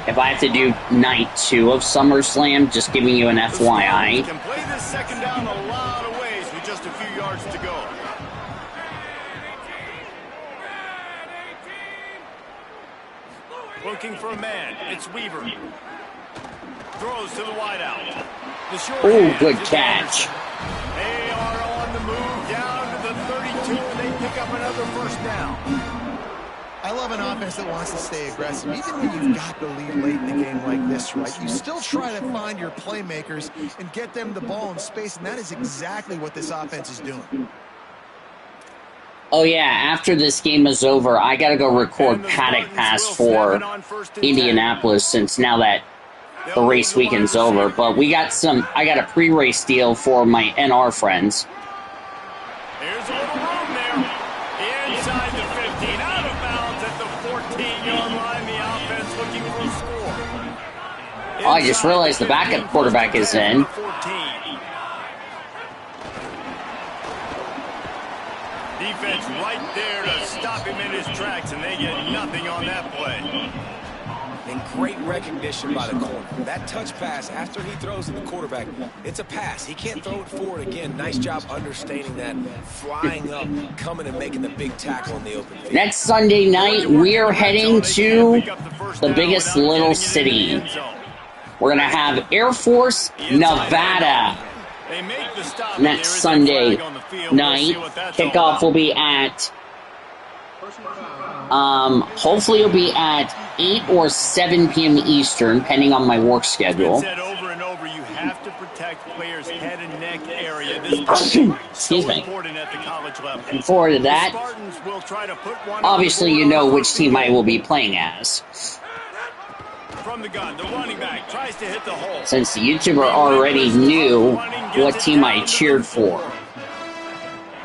If I have to do night 2 of SummerSlam, just giving you an FYI. Can play this second down a lot of ways with just a few yards to go. Looking for a man. It's Weaver. Throws to the wideout. Oh, good catch. They are on the move down to the 32, and they pick up another first down. I love an offense that wants to stay aggressive. Even when you've got the lead late in the game like this, right, you still try to find your playmakers and get them the ball in space, and that is exactly what this offense is doing. Oh, yeah, after this game is over, I got to go record paddock pass for Indianapolis since now that the race weekend's over. But I got a pre-race deal for my NR friends. Here's a little room there. Inside the 15, out of bounds at the 14-yard line. The offense looking for a score. Oh, I just realized the backup quarterback is in. Defense right there to stop him in his tracks, and they get nothing on that play. And great recognition by the corner. That touch pass after he throws to the quarterback, it's a pass. He can't throw it forward again. Nice job understanding that, flying up, coming and making the big tackle in the open field. Next Sunday night, we're heading to the biggest little city. We're going to have Air Force, Nevada. Next Sunday night. Kickoff will be at... hopefully it'll be at 8 or 7 p.m. Eastern, depending on my work schedule. Said over and over, you have to protect players' head and neck area. This Excuse me. important at the college level. Looking forward to that. Spartans will try to put one Obviously, you know which team I will be playing as. From the gun, the running back tries to hit the hole. Since the YouTuber already knew what team I cheered for.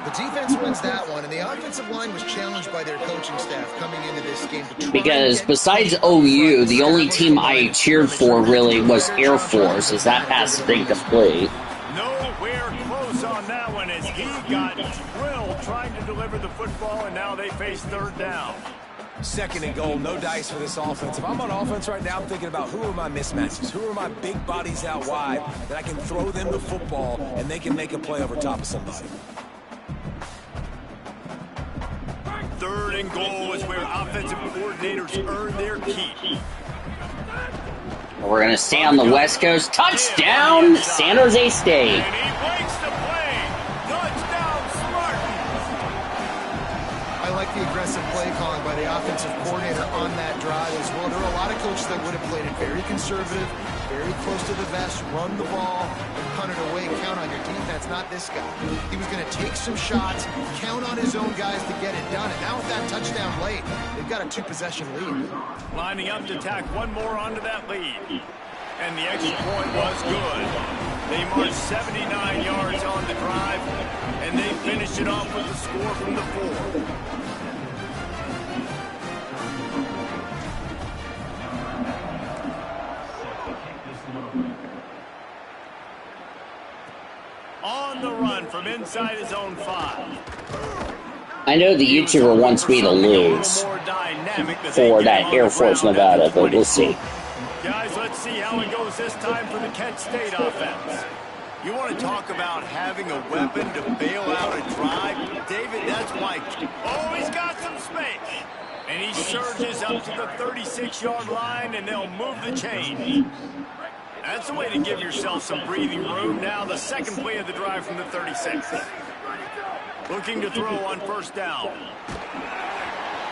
The defense wins that one, and the offensive line was challenged by their coaching staff coming into this game. Because besides OU, the only team I cheered for really was Air Force, as that passed big to play. Nowhere close on that one as he got drilled trying to deliver the football, and now they face third down. Second and goal, no dice for this offense. If I'm on offense right now, I'm thinking about who are my mismatches, who are my big bodies out wide that I can throw them the football and they can make a play over top of somebody. Third and goal is where offensive coordinators earn their keep. We're going to stay on the West Coast. Touchdown, San Jose State. And he breaks the play. Touchdown, Spartans. I like the aggressive play calling by the offensive coordinator on that drive as well. There are a lot of coaches that would have played it very conservative, very close to the vest, run the ball, and punt it away, count on your defense. Not this guy. He was going to take some shots, count on his own guys to get it done, and now with that touchdown late, they've got a 2-possession lead. Lining up to tack one more onto that lead. And the extra point was good. They marched 79 yards on the drive, and they finished it off with the score from the 4. On the run from inside his own 5. I know the YouTuber wants me to lose for that Air Force Nevada, but we'll see. Guys, let's see how it goes this time for the Kent State offense. You want to talk about having a weapon to bail out a drive? David, that's Mike. Oh, he's got some space. And he surges up to the 36-yard line, and they'll move the chains. That's a way to give yourself some breathing room. Now the second play of the drive from the 36. Looking to throw on first down.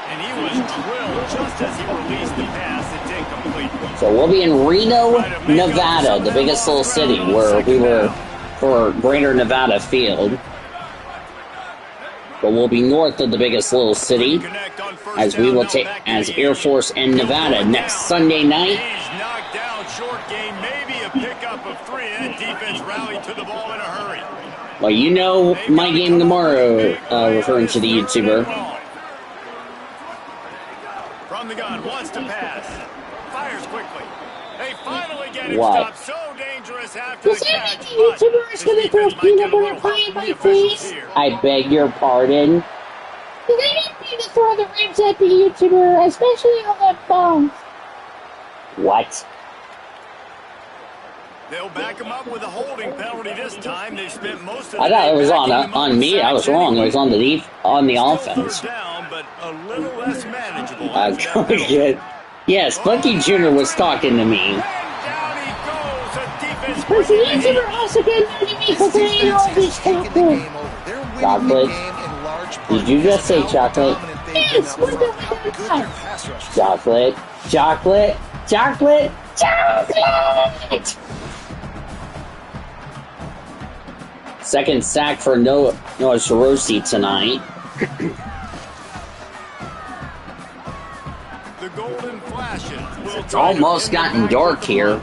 And he was drilled just as he released the pass. It's incomplete. So we'll be in Reno, Nevada, the biggest little city where we were for Greater Nevada Field. But we'll be north of the biggest little city as we will take as Air Force and Nevada next Sunday night. He's knocked down, short game, maybe a pickup of 3. And defense rallied to the ball in a hurry. Well, you know my game tomorrow, referring to the YouTuber. From the gun, wants to pass. Fires quickly. They finally get him What? stopped. So dangerous after Does the that catch. mean the YouTuber is going to throw peanut butter pie in my face? I beg your pardon. Does that mean to throw the ribs at the YouTuber, especially on that phone? What? They'll back him up with a holding penalty this time. They spent most of the I thought it was backing him up on with me. I was sacks wrong. It anyway. was on the Still offense. third down, but a little less manageable after that penalty. Good. Yes, Bucky Jr. was talking to me. And down he goes. A defense Where's the breaking the YouTuber heat. also getting mad at me because I ain't all this chocolate? Chocolate. Did you just say chocolate? Yes, what the fuck? Chocolate. Chocolate. Chocolate. Chocolate! Second sack for Noah Shirossi tonight. The golden flashes. It's almost gotten dark here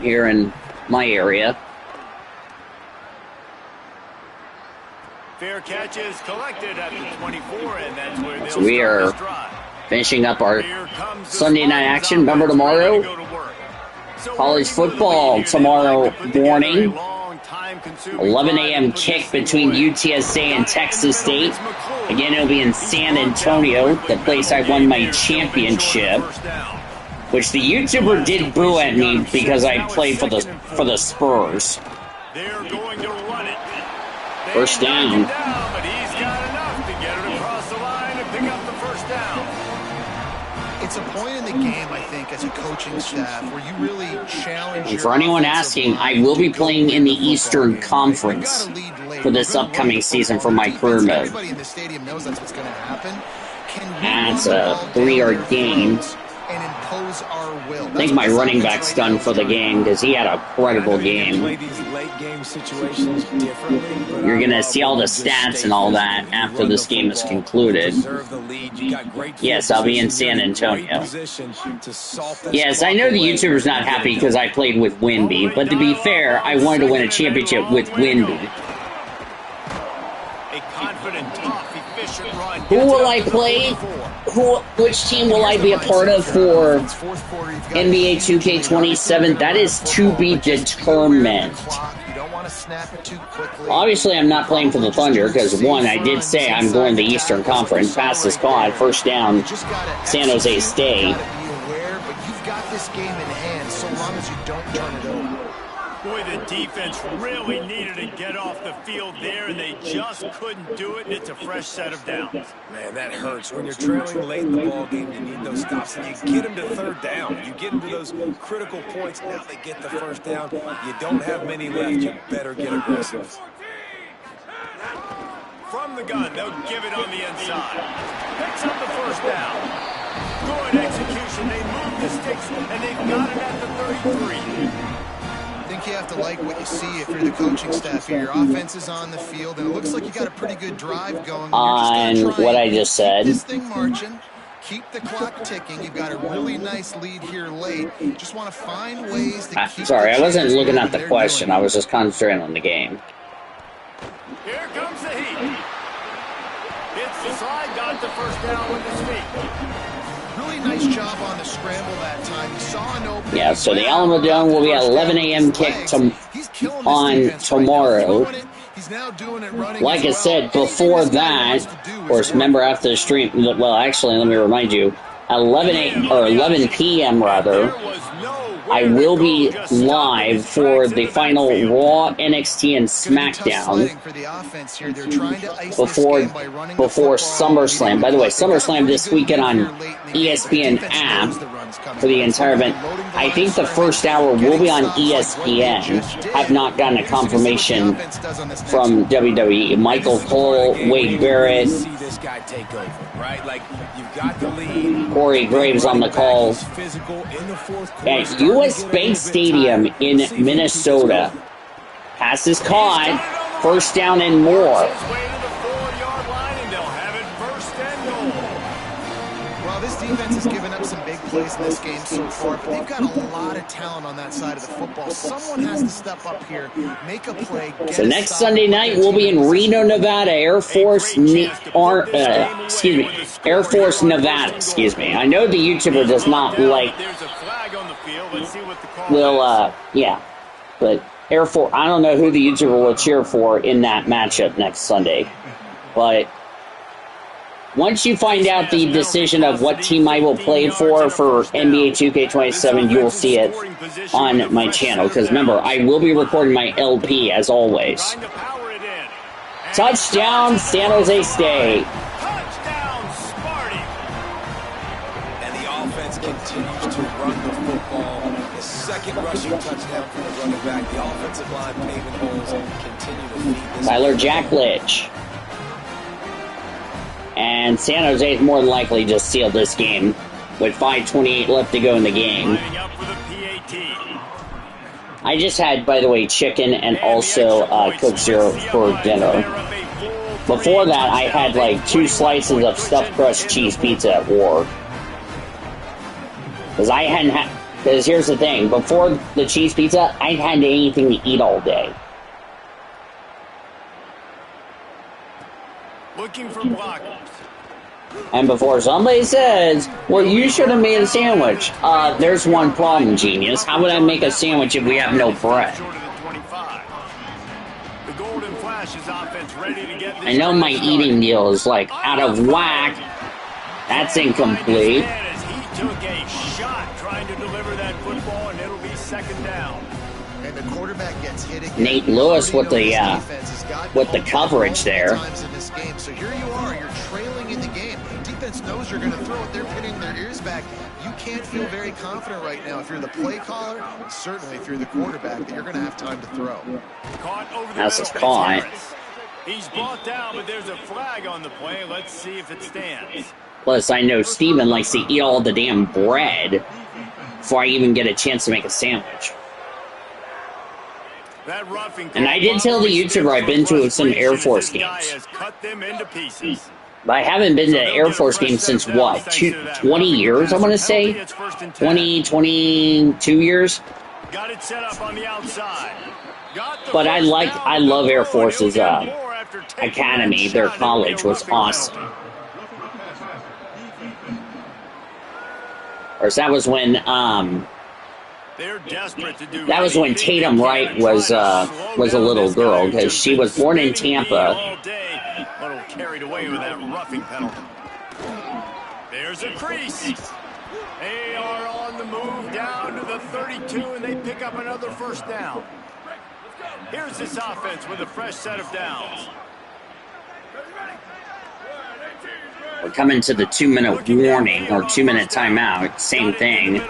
in my area. Fair catch is collected at the 24, and that's where they'll So we start are this drive. finishing up our Here comes the Sunday night Spartans action. Remember offense ready tomorrow? to go to work. So College arguably football here, they'd tomorrow like to put together morning. a long, time-consuming 11 drive a.m. and put kick this thing between away. UTSA and Texas State. Again, it'll be in San Antonio, the place I won my championship. Which the YouTuber did boo at me because I played for the Spurs. They're going to run it. They First knock down. him down, but he's got enough to get it across the line and pick up the first down. It's a point in the game, I think, as a coaching staff where you really challenge. And for anyone asking, I will be playing in the Eastern Conference for this upcoming season for my career mode. Everybody in the stadium knows that's what's going to happen. And it's a 3-yard gain. And impose our will. I think my running back's done for the game because he had a credible game. You're going to see all the stats and all that after this game is concluded. Yes, I'll be in San Antonio. Yes, I know the YouTuber's not happy because I played with Wimby, but to be fair, I wanted to win a championship with Wimby. A confident, tough, efficient run. Who will I play? Which team will I be a part of for NBA 2K27? That is to be determined. Obviously, I'm not playing for the Thunder because, one, I did say I'm going to the Eastern Conference. Pass the squad, first down, San Jose State. But you've got this game in hand so long as you don't turn it over. Boy, the defense really needed to get off the field there, and they just couldn't do it, and it's a fresh set of downs. Man, that hurts. When you're trailing late in the ball game, you need those stops, and you get them to third down. You get them to those critical points. Now they get the first down. You don't have many left. You better get aggressive. From the gun, they'll give it on the inside. Picks up the first down. Good execution. They move the sticks, and they've got it at the 33. I think you have to like what you see if you're the coaching staff here. Your offense is on the field, and it looks like you got a pretty good drive going. On what I just said. Keep this thing marching. Keep the clock ticking. You've got a really nice lead here late. Just want to find ways to keep. Sorry, I wasn't looking at the question. I was just concentrating on the game. Here comes the heat. It's the slide, got the first down with his feet. Really nice job on the scramble that time. He saw an opening. Yeah, so the Alamo Dome will be at 11 a.m. kick on tomorrow. Like I said, before that, or remember after the stream, well, actually, let me remind you, at 11 p.m. rather, I will be live for the final Raw, NXT, and SmackDown before SummerSlam. By the way, SummerSlam this weekend on ESPN app. for the entire event. I think the first hour will be on ESPN. I've not gotten a confirmation from WWE. Michael Cole, Wade Barrett, Corey Graves on the call at U.S. Bank Stadium in Minnesota. Pass is caught. First down and more. This defense has given up some big plays in this game so far, but they've got a lot of talent on that side of the football. Someone has to step up here, make a play. So next Sunday night we'll be in Reno, Nevada, Air Force Nevada. Excuse me. I know the YouTuber does not like. But Air Force. I don't know who the YouTuber will cheer for in that matchup next Sunday, but. Once you find out the decision of what team I will play for NBA 2K27, you will see it on my channel. Because remember, I will be recording my LP as always. Touchdown, San Jose State. Touchdown, Sparty. And the offense continues to run the football. The second rushing touchdown from the running back. The offensive line paving holes continue to feed this. Tyler Jackledge. And San Jose is more than likely just sealed this game with 5:28 left to go in the game. I just had, by the way, chicken and also Coke Zero for dinner. Before that, I had like 2 slices of stuffed crust cheese pizza at work. Because here's the thing, before the cheese pizza, I hadn't had anything to eat all day. Looking for blockers. And before somebody says, well, you should have made a sandwich. There's one problem, genius. How would I make a sandwich if we have no bread? I know my eating meal is like out of whack. That's incomplete. He took a shot trying to deliver that football, and it'll be second down. And the quarterback gets hit again. Nate Lewis with the coverage there. So here you are, you're trailing in the game. The defense knows you're going to throw it. They're pinning their ears back. You can't feel very confident right now if you're the play caller, and certainly if you're the quarterback, that you're going to have time to throw. Caught over the That's his caught. He's brought down, but there's a flag on the play. Let's see if it stands. Plus, I know Steven likes to eat all the damn bread before I even get a chance to make a sandwich. And I did tell the YouTuber I've been to some Air Force games. But I haven't been to an Air Force game since, what, 20 years, I want to say? 22 years? Got it set up on the outside. But I love Air Force's academy. Their college was awesome. Of course, that was when Tatum Wright was a little girl, because she was born in Tampa. Carried away with that roughing penalty. There's a crease. They are on the move down to the 32, and they pick up another first down. Here's this offense with a fresh set of downs. We're coming to the 2-minute warning, or 2-minute timeout. Same thing.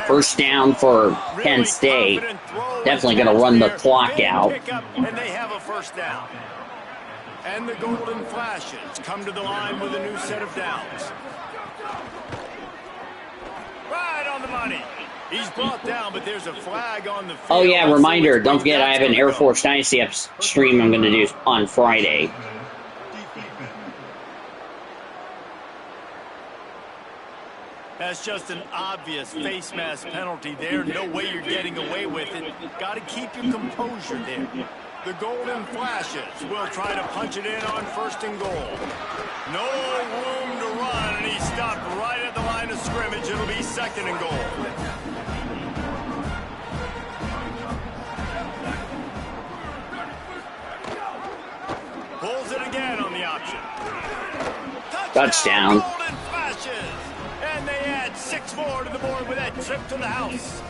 First down for Penn State. Definitely going to run the clock out. And they have a first down. And the Golden Flashes come to the line with a new set of downs. Right on the money. He's brought down, but there's a flag on the field. Oh yeah, reminder, don't forget I have an Air Force Dynasty stream I'm going to do on Friday. That's just an obvious face mask penalty there. No way you're getting away with it. Got to keep your composure there. The Golden Flashes will try to punch it in on first and goal. No room to run, and he stopped right at the line of scrimmage. It'll be second and goal. Pulls it again on the option. Touchdown. Golden Flashes. And they add 6 more to the board with that trip to the house.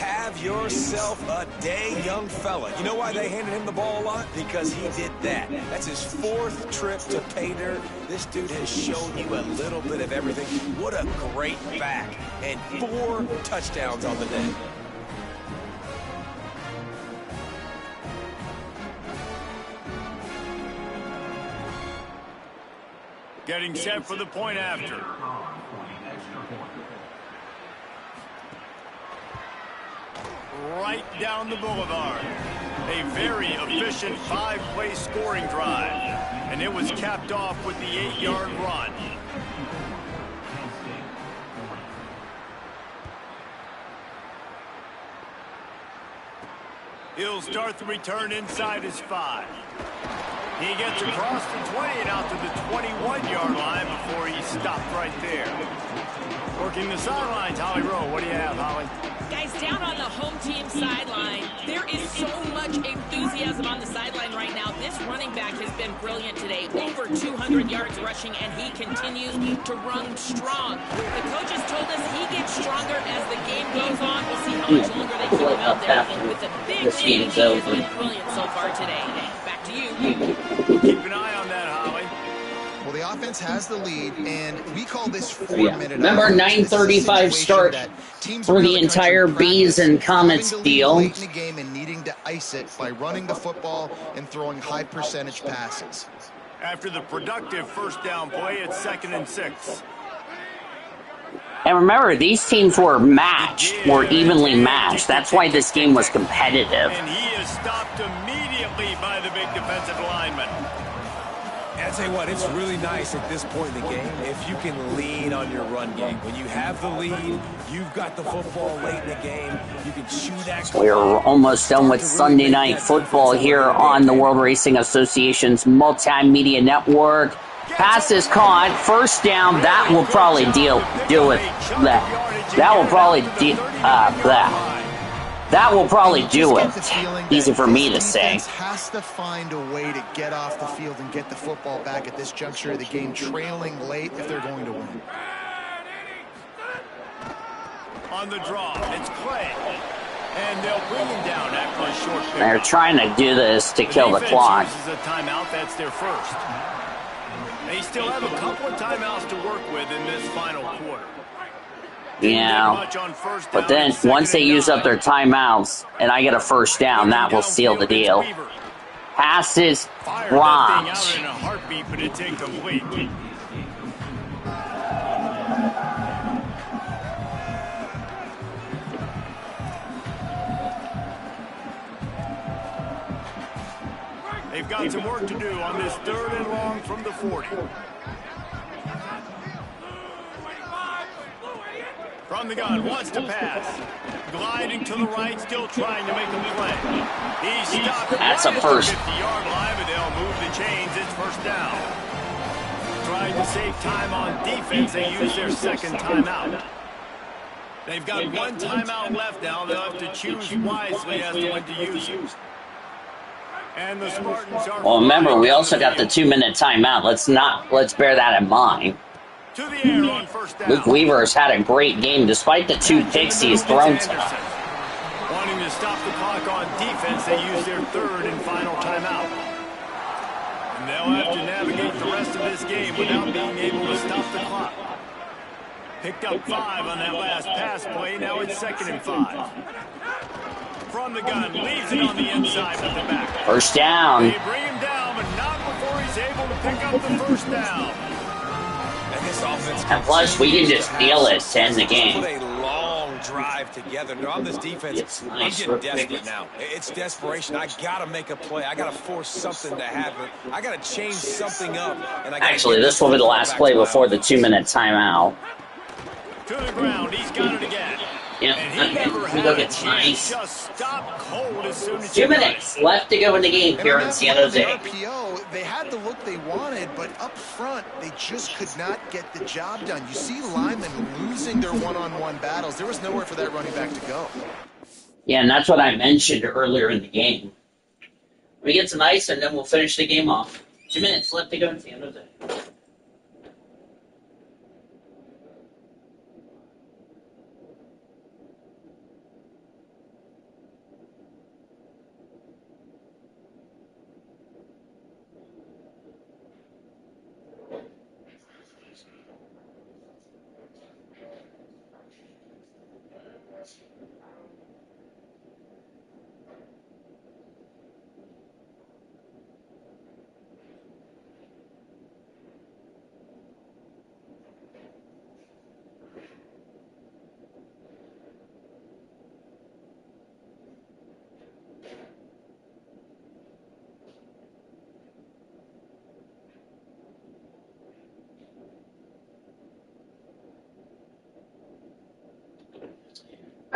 Have yourself a day, young fella. You know why they handed him the ball a lot? Because he did that. That's his 4th trip to pay dirt. This dude has shown you a little bit of everything. What a great back. And 4 touchdowns on the day. Getting set for the point after. Right down the boulevard. A very efficient 5-play scoring drive. And it was capped off with the 8-yard run. He'll start the return inside his 5. He gets across the 20 and out to the 21-yard line before he stopped right there. Working the sidelines, Holly Rowe. What do you have, Holly? Guys, down on the home team sideline, there is so much enthusiasm on the sideline right now. This running back has been brilliant today. Over 200 yards rushing, and he continues to run strong. The coaches told us he gets stronger as the game goes on. We'll see how much longer they keep him out there. With the big lead, he has been brilliant so far today. Back to you. Keep an eye on that, Holly. Well, the offense has the lead, and we call this 4-minute. Remember, 9:35 start for the entire Bees and Comets deal. Late in the game and needing to ice it by running the football and throwing high percentage passes. After the productive first down play, it's 2nd and 6. And remember, these teams were evenly matched. That's why this game was competitive. And he is stopped immediately by the big defensive lineman. And I tell you what, it's really nice at this point in the game if you can lean on your run game. When you have the lead, you've got the football late in the game, you can chew that. We're almost done with Sunday Night Football here on the World Racing Association's multimedia network. Pass is caught, first down. That will probably do it. That will probably That will probably do it. Easy for me to say. Has to find a way to get off the field and get the football back at this juncture of the game, trailing late if they're going to win. On the draw, it's Clay. And they'll bring him down after a short pickup. They're trying to do this to kill the clock. Uses a timeout. That's their first. They still have a couple of timeouts to work with in this final quarter. Yeah, but then once they use up their timeouts and I get a first down, that will seal the deal. Pass is blocked. In a heartbeat, but it's incomplete. They've got some work to do on this 3rd and long from the 40. From the gun, wants to pass. Gliding to the right, still trying to make a play. He stopped. That's a first. 50-yard line, but they'll move the chains. It's first down. Trying to save time on defense, they use their 2nd timeout. They've got 1 timeout left now. They'll have to choose wisely as to when to use it. And the Spartans are. Well, remember, we also got the 2-minute timeout. Let's bear that in mind. To the air on first down. Luke Weaver has had a great game despite the 2 picks he's thrown tonight. Wanting to stop the clock on defense, they use their 3rd and final timeout. And they'll have to navigate the rest of this game without being able to stop the clock. Picked up 5 on that last pass play. Now it's 2nd and 5. From the gun, leaves it on the inside with the back. First down. They bring him down, but not before he's able to pick up the first down. And plus, we can just steal it to end the game. Put a long drive together. On this defense, I'm getting desperate now. It's desperation. I got to make a play. I got to force something to happen. I got to change something up. And Actually, this will be the last play before the 2-minute timeout. To the ground, he's got it again. Yep, okay. Look, it's nice. Just stop cold as soon as 2 minutes left to go in the game here in San Jose. RPO, they had the look they wanted, but up front, they just could not get the job done. You see linemen losing their one-on-one battles. There was nowhere for that running back to go. Yeah, and that's what I mentioned earlier in the game. We get some ice, and then we'll finish the game off. 2 minutes left to go in San Jose.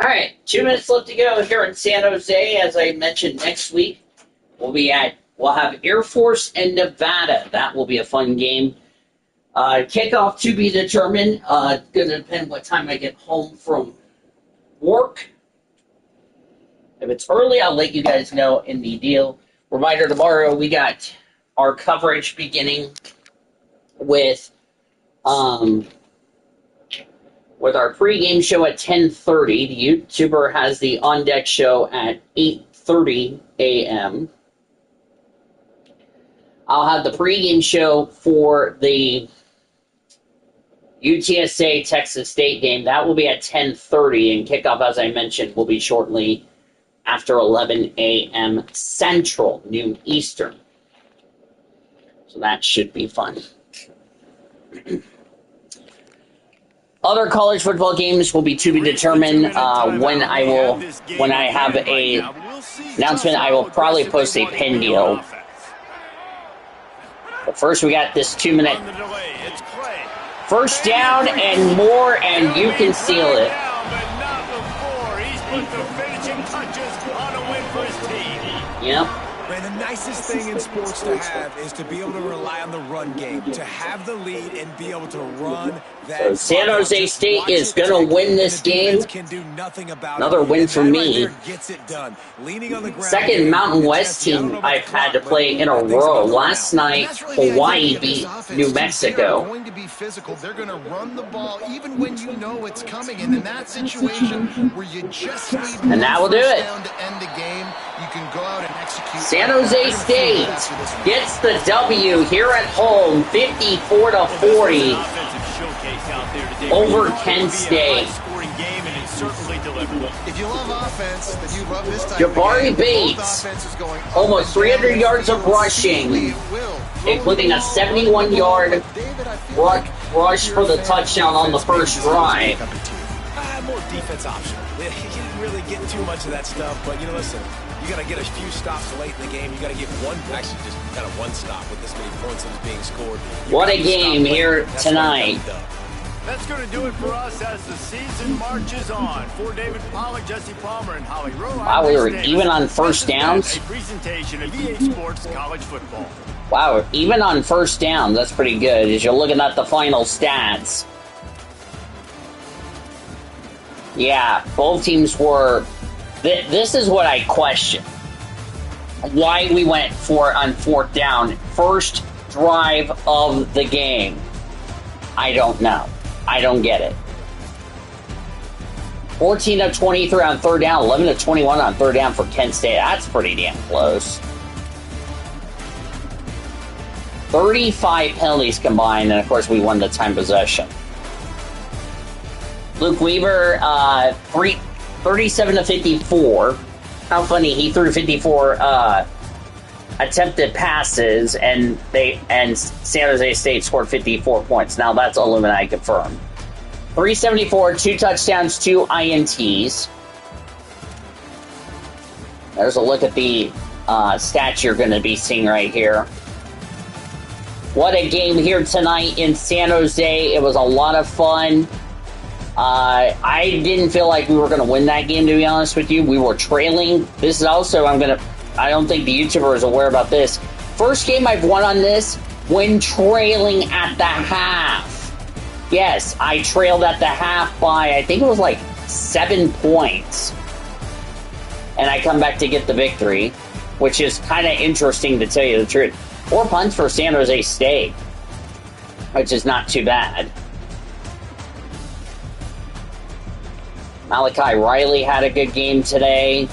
right, 2 minutes left to go here in San Jose. As I mentioned, next week we'll have Air Force and Nevada. That will be a fun game. Kickoff to be determined. Going to depend what time I get home from work. If it's early, I'll let you guys know in the deal. Reminder, tomorrow we got our coverage beginning with our pregame show at 10:30. The YouTuber has the On Deck show at 8:30 a.m. I'll have the pregame show for the UTSA Texas State game. That will be at 10:30, and kickoff, as I mentioned, will be shortly after 11 a.m. Central, noon Eastern. So that should be fun. Other college football games will be to be determined. When I have a announcement, I will probably post a pin deal. But first, we got this 2-minute first down and more, and you can seal it. Yep. Man, the nicest thing in sports to have is to be able to rely on the run game, to have the lead and be able to run that. So San Jose State is going to win this game. Another win for me. Second Mountain West team I've had to play in a row. Last night, Hawaii beat New Mexico. Going to be physical. They're going to run the ball even when you know it's coming. And in that situation where you just need and that will do it. Down to end the game, you can go out and execute. San Jose State gets the W here at home, 54-40 over Kent State. If you love offense, then you love this type Jabari of game. Bates, almost 300 yards of rushing, including a 71-yard rush for the touchdown on the first drive. More defense optional. You didn't really get too much of that stuff, but listen, you got to get a few stops late in the game. You got to get actually just kind of one stop with this many points that was being scored. What a game here tonight. That's going to do it for us as the season marches on. For David Pollack, Jesse Palmer, and Holly Rowe. Wow, we were even on first downs. A presentation of EA Sports College Football. Wow, even on first down, that's pretty good as you're looking at the final stats. Yeah, both teams were... This is what I question. Why we went on fourth down. First drive of the game. I don't know. I don't get it. 14 of 23 on third down, 11 of 21 on third down for Kent State. That's pretty damn close. 35 penalties combined, and of course we won the time possession. Luke Weaver, 37 to 54. How funny, he threw 54 attempted passes, and San Jose State scored 54 points. Now that's Illuminati confirmed. 374, 2 touchdowns, 2 INTs. There's a look at the stats you're going to be seeing right here. What a game here tonight in San Jose. It was a lot of fun. I didn't feel like we were going to win that game, to be honest with you. We were trailing. This is also, I don't think the YouTuber is aware about this. First game I've won on this when trailing at the half. Yes, I trailed at the half by, I think it was like 7 points. And I come back to get the victory, which is kind of interesting to tell you the truth. 4 punts for San Jose State, which is not too bad. Malachi Riley had a good game today.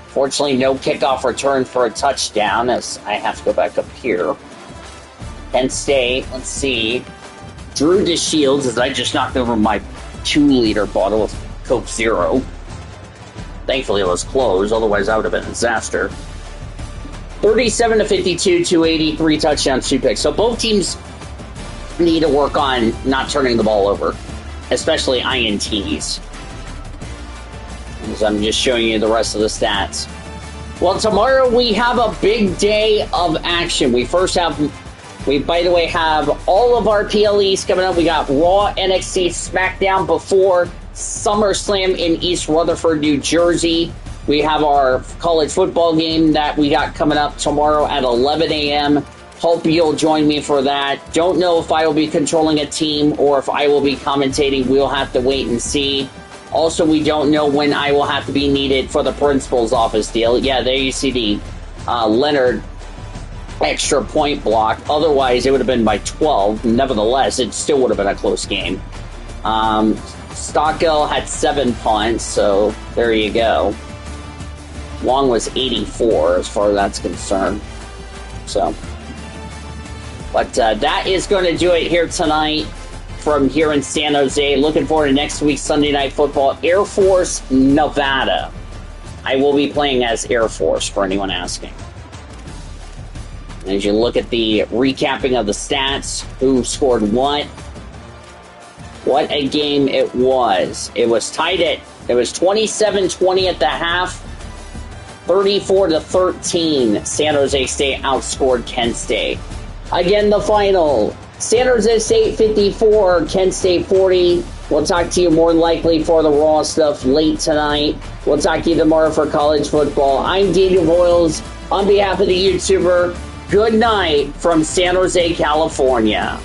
Fortunately, no kickoff return for a touchdown, as I have to go back up here. Kent State, let's see. Drew DeShields, as I just knocked over my 2-liter bottle of Coke Zero. Thankfully, it was closed, otherwise that would have been a disaster. 37 to 52, 280, 3 touchdowns, 2 picks. So both teams need to work on not turning the ball over, especially INTs. As I'm just showing you the rest of the stats. Well, tomorrow we have a big day of action. We, by the way, have all of our PLEs coming up. We got Raw, NXT, SmackDown before SummerSlam in East Rutherford, New Jersey. We have our college football game that we got coming up tomorrow at 11 a.m. Hope you'll join me for that. Don't know if I will be controlling a team or if I will be commentating. We'll have to wait and see. Also, we don't know when I will have to be needed for the principal's office deal. Yeah, there you see the Leonard extra point block. Otherwise, it would have been by 12. Nevertheless, it still would have been a close game. Stockwell had 7 punts, so there you go. Long was 84 as far as that's concerned. So, but that is going to do it here tonight from here in San Jose. Looking forward to next week's Sunday Night Football. Air Force, Nevada. I will be playing as Air Force for anyone asking. As you look at the recapping of the stats, who scored what a game it was. It was tied it was 27-20 at the half. 34-13, San Jose State outscored Kent State. Again, the final, San Jose State 54, Kent State 40. We'll talk to you more than likely for the Raw stuff late tonight. We'll talk to you tomorrow for college football. I'm Daniel Boyles on behalf of the YouTuber. Good night from San Jose, California.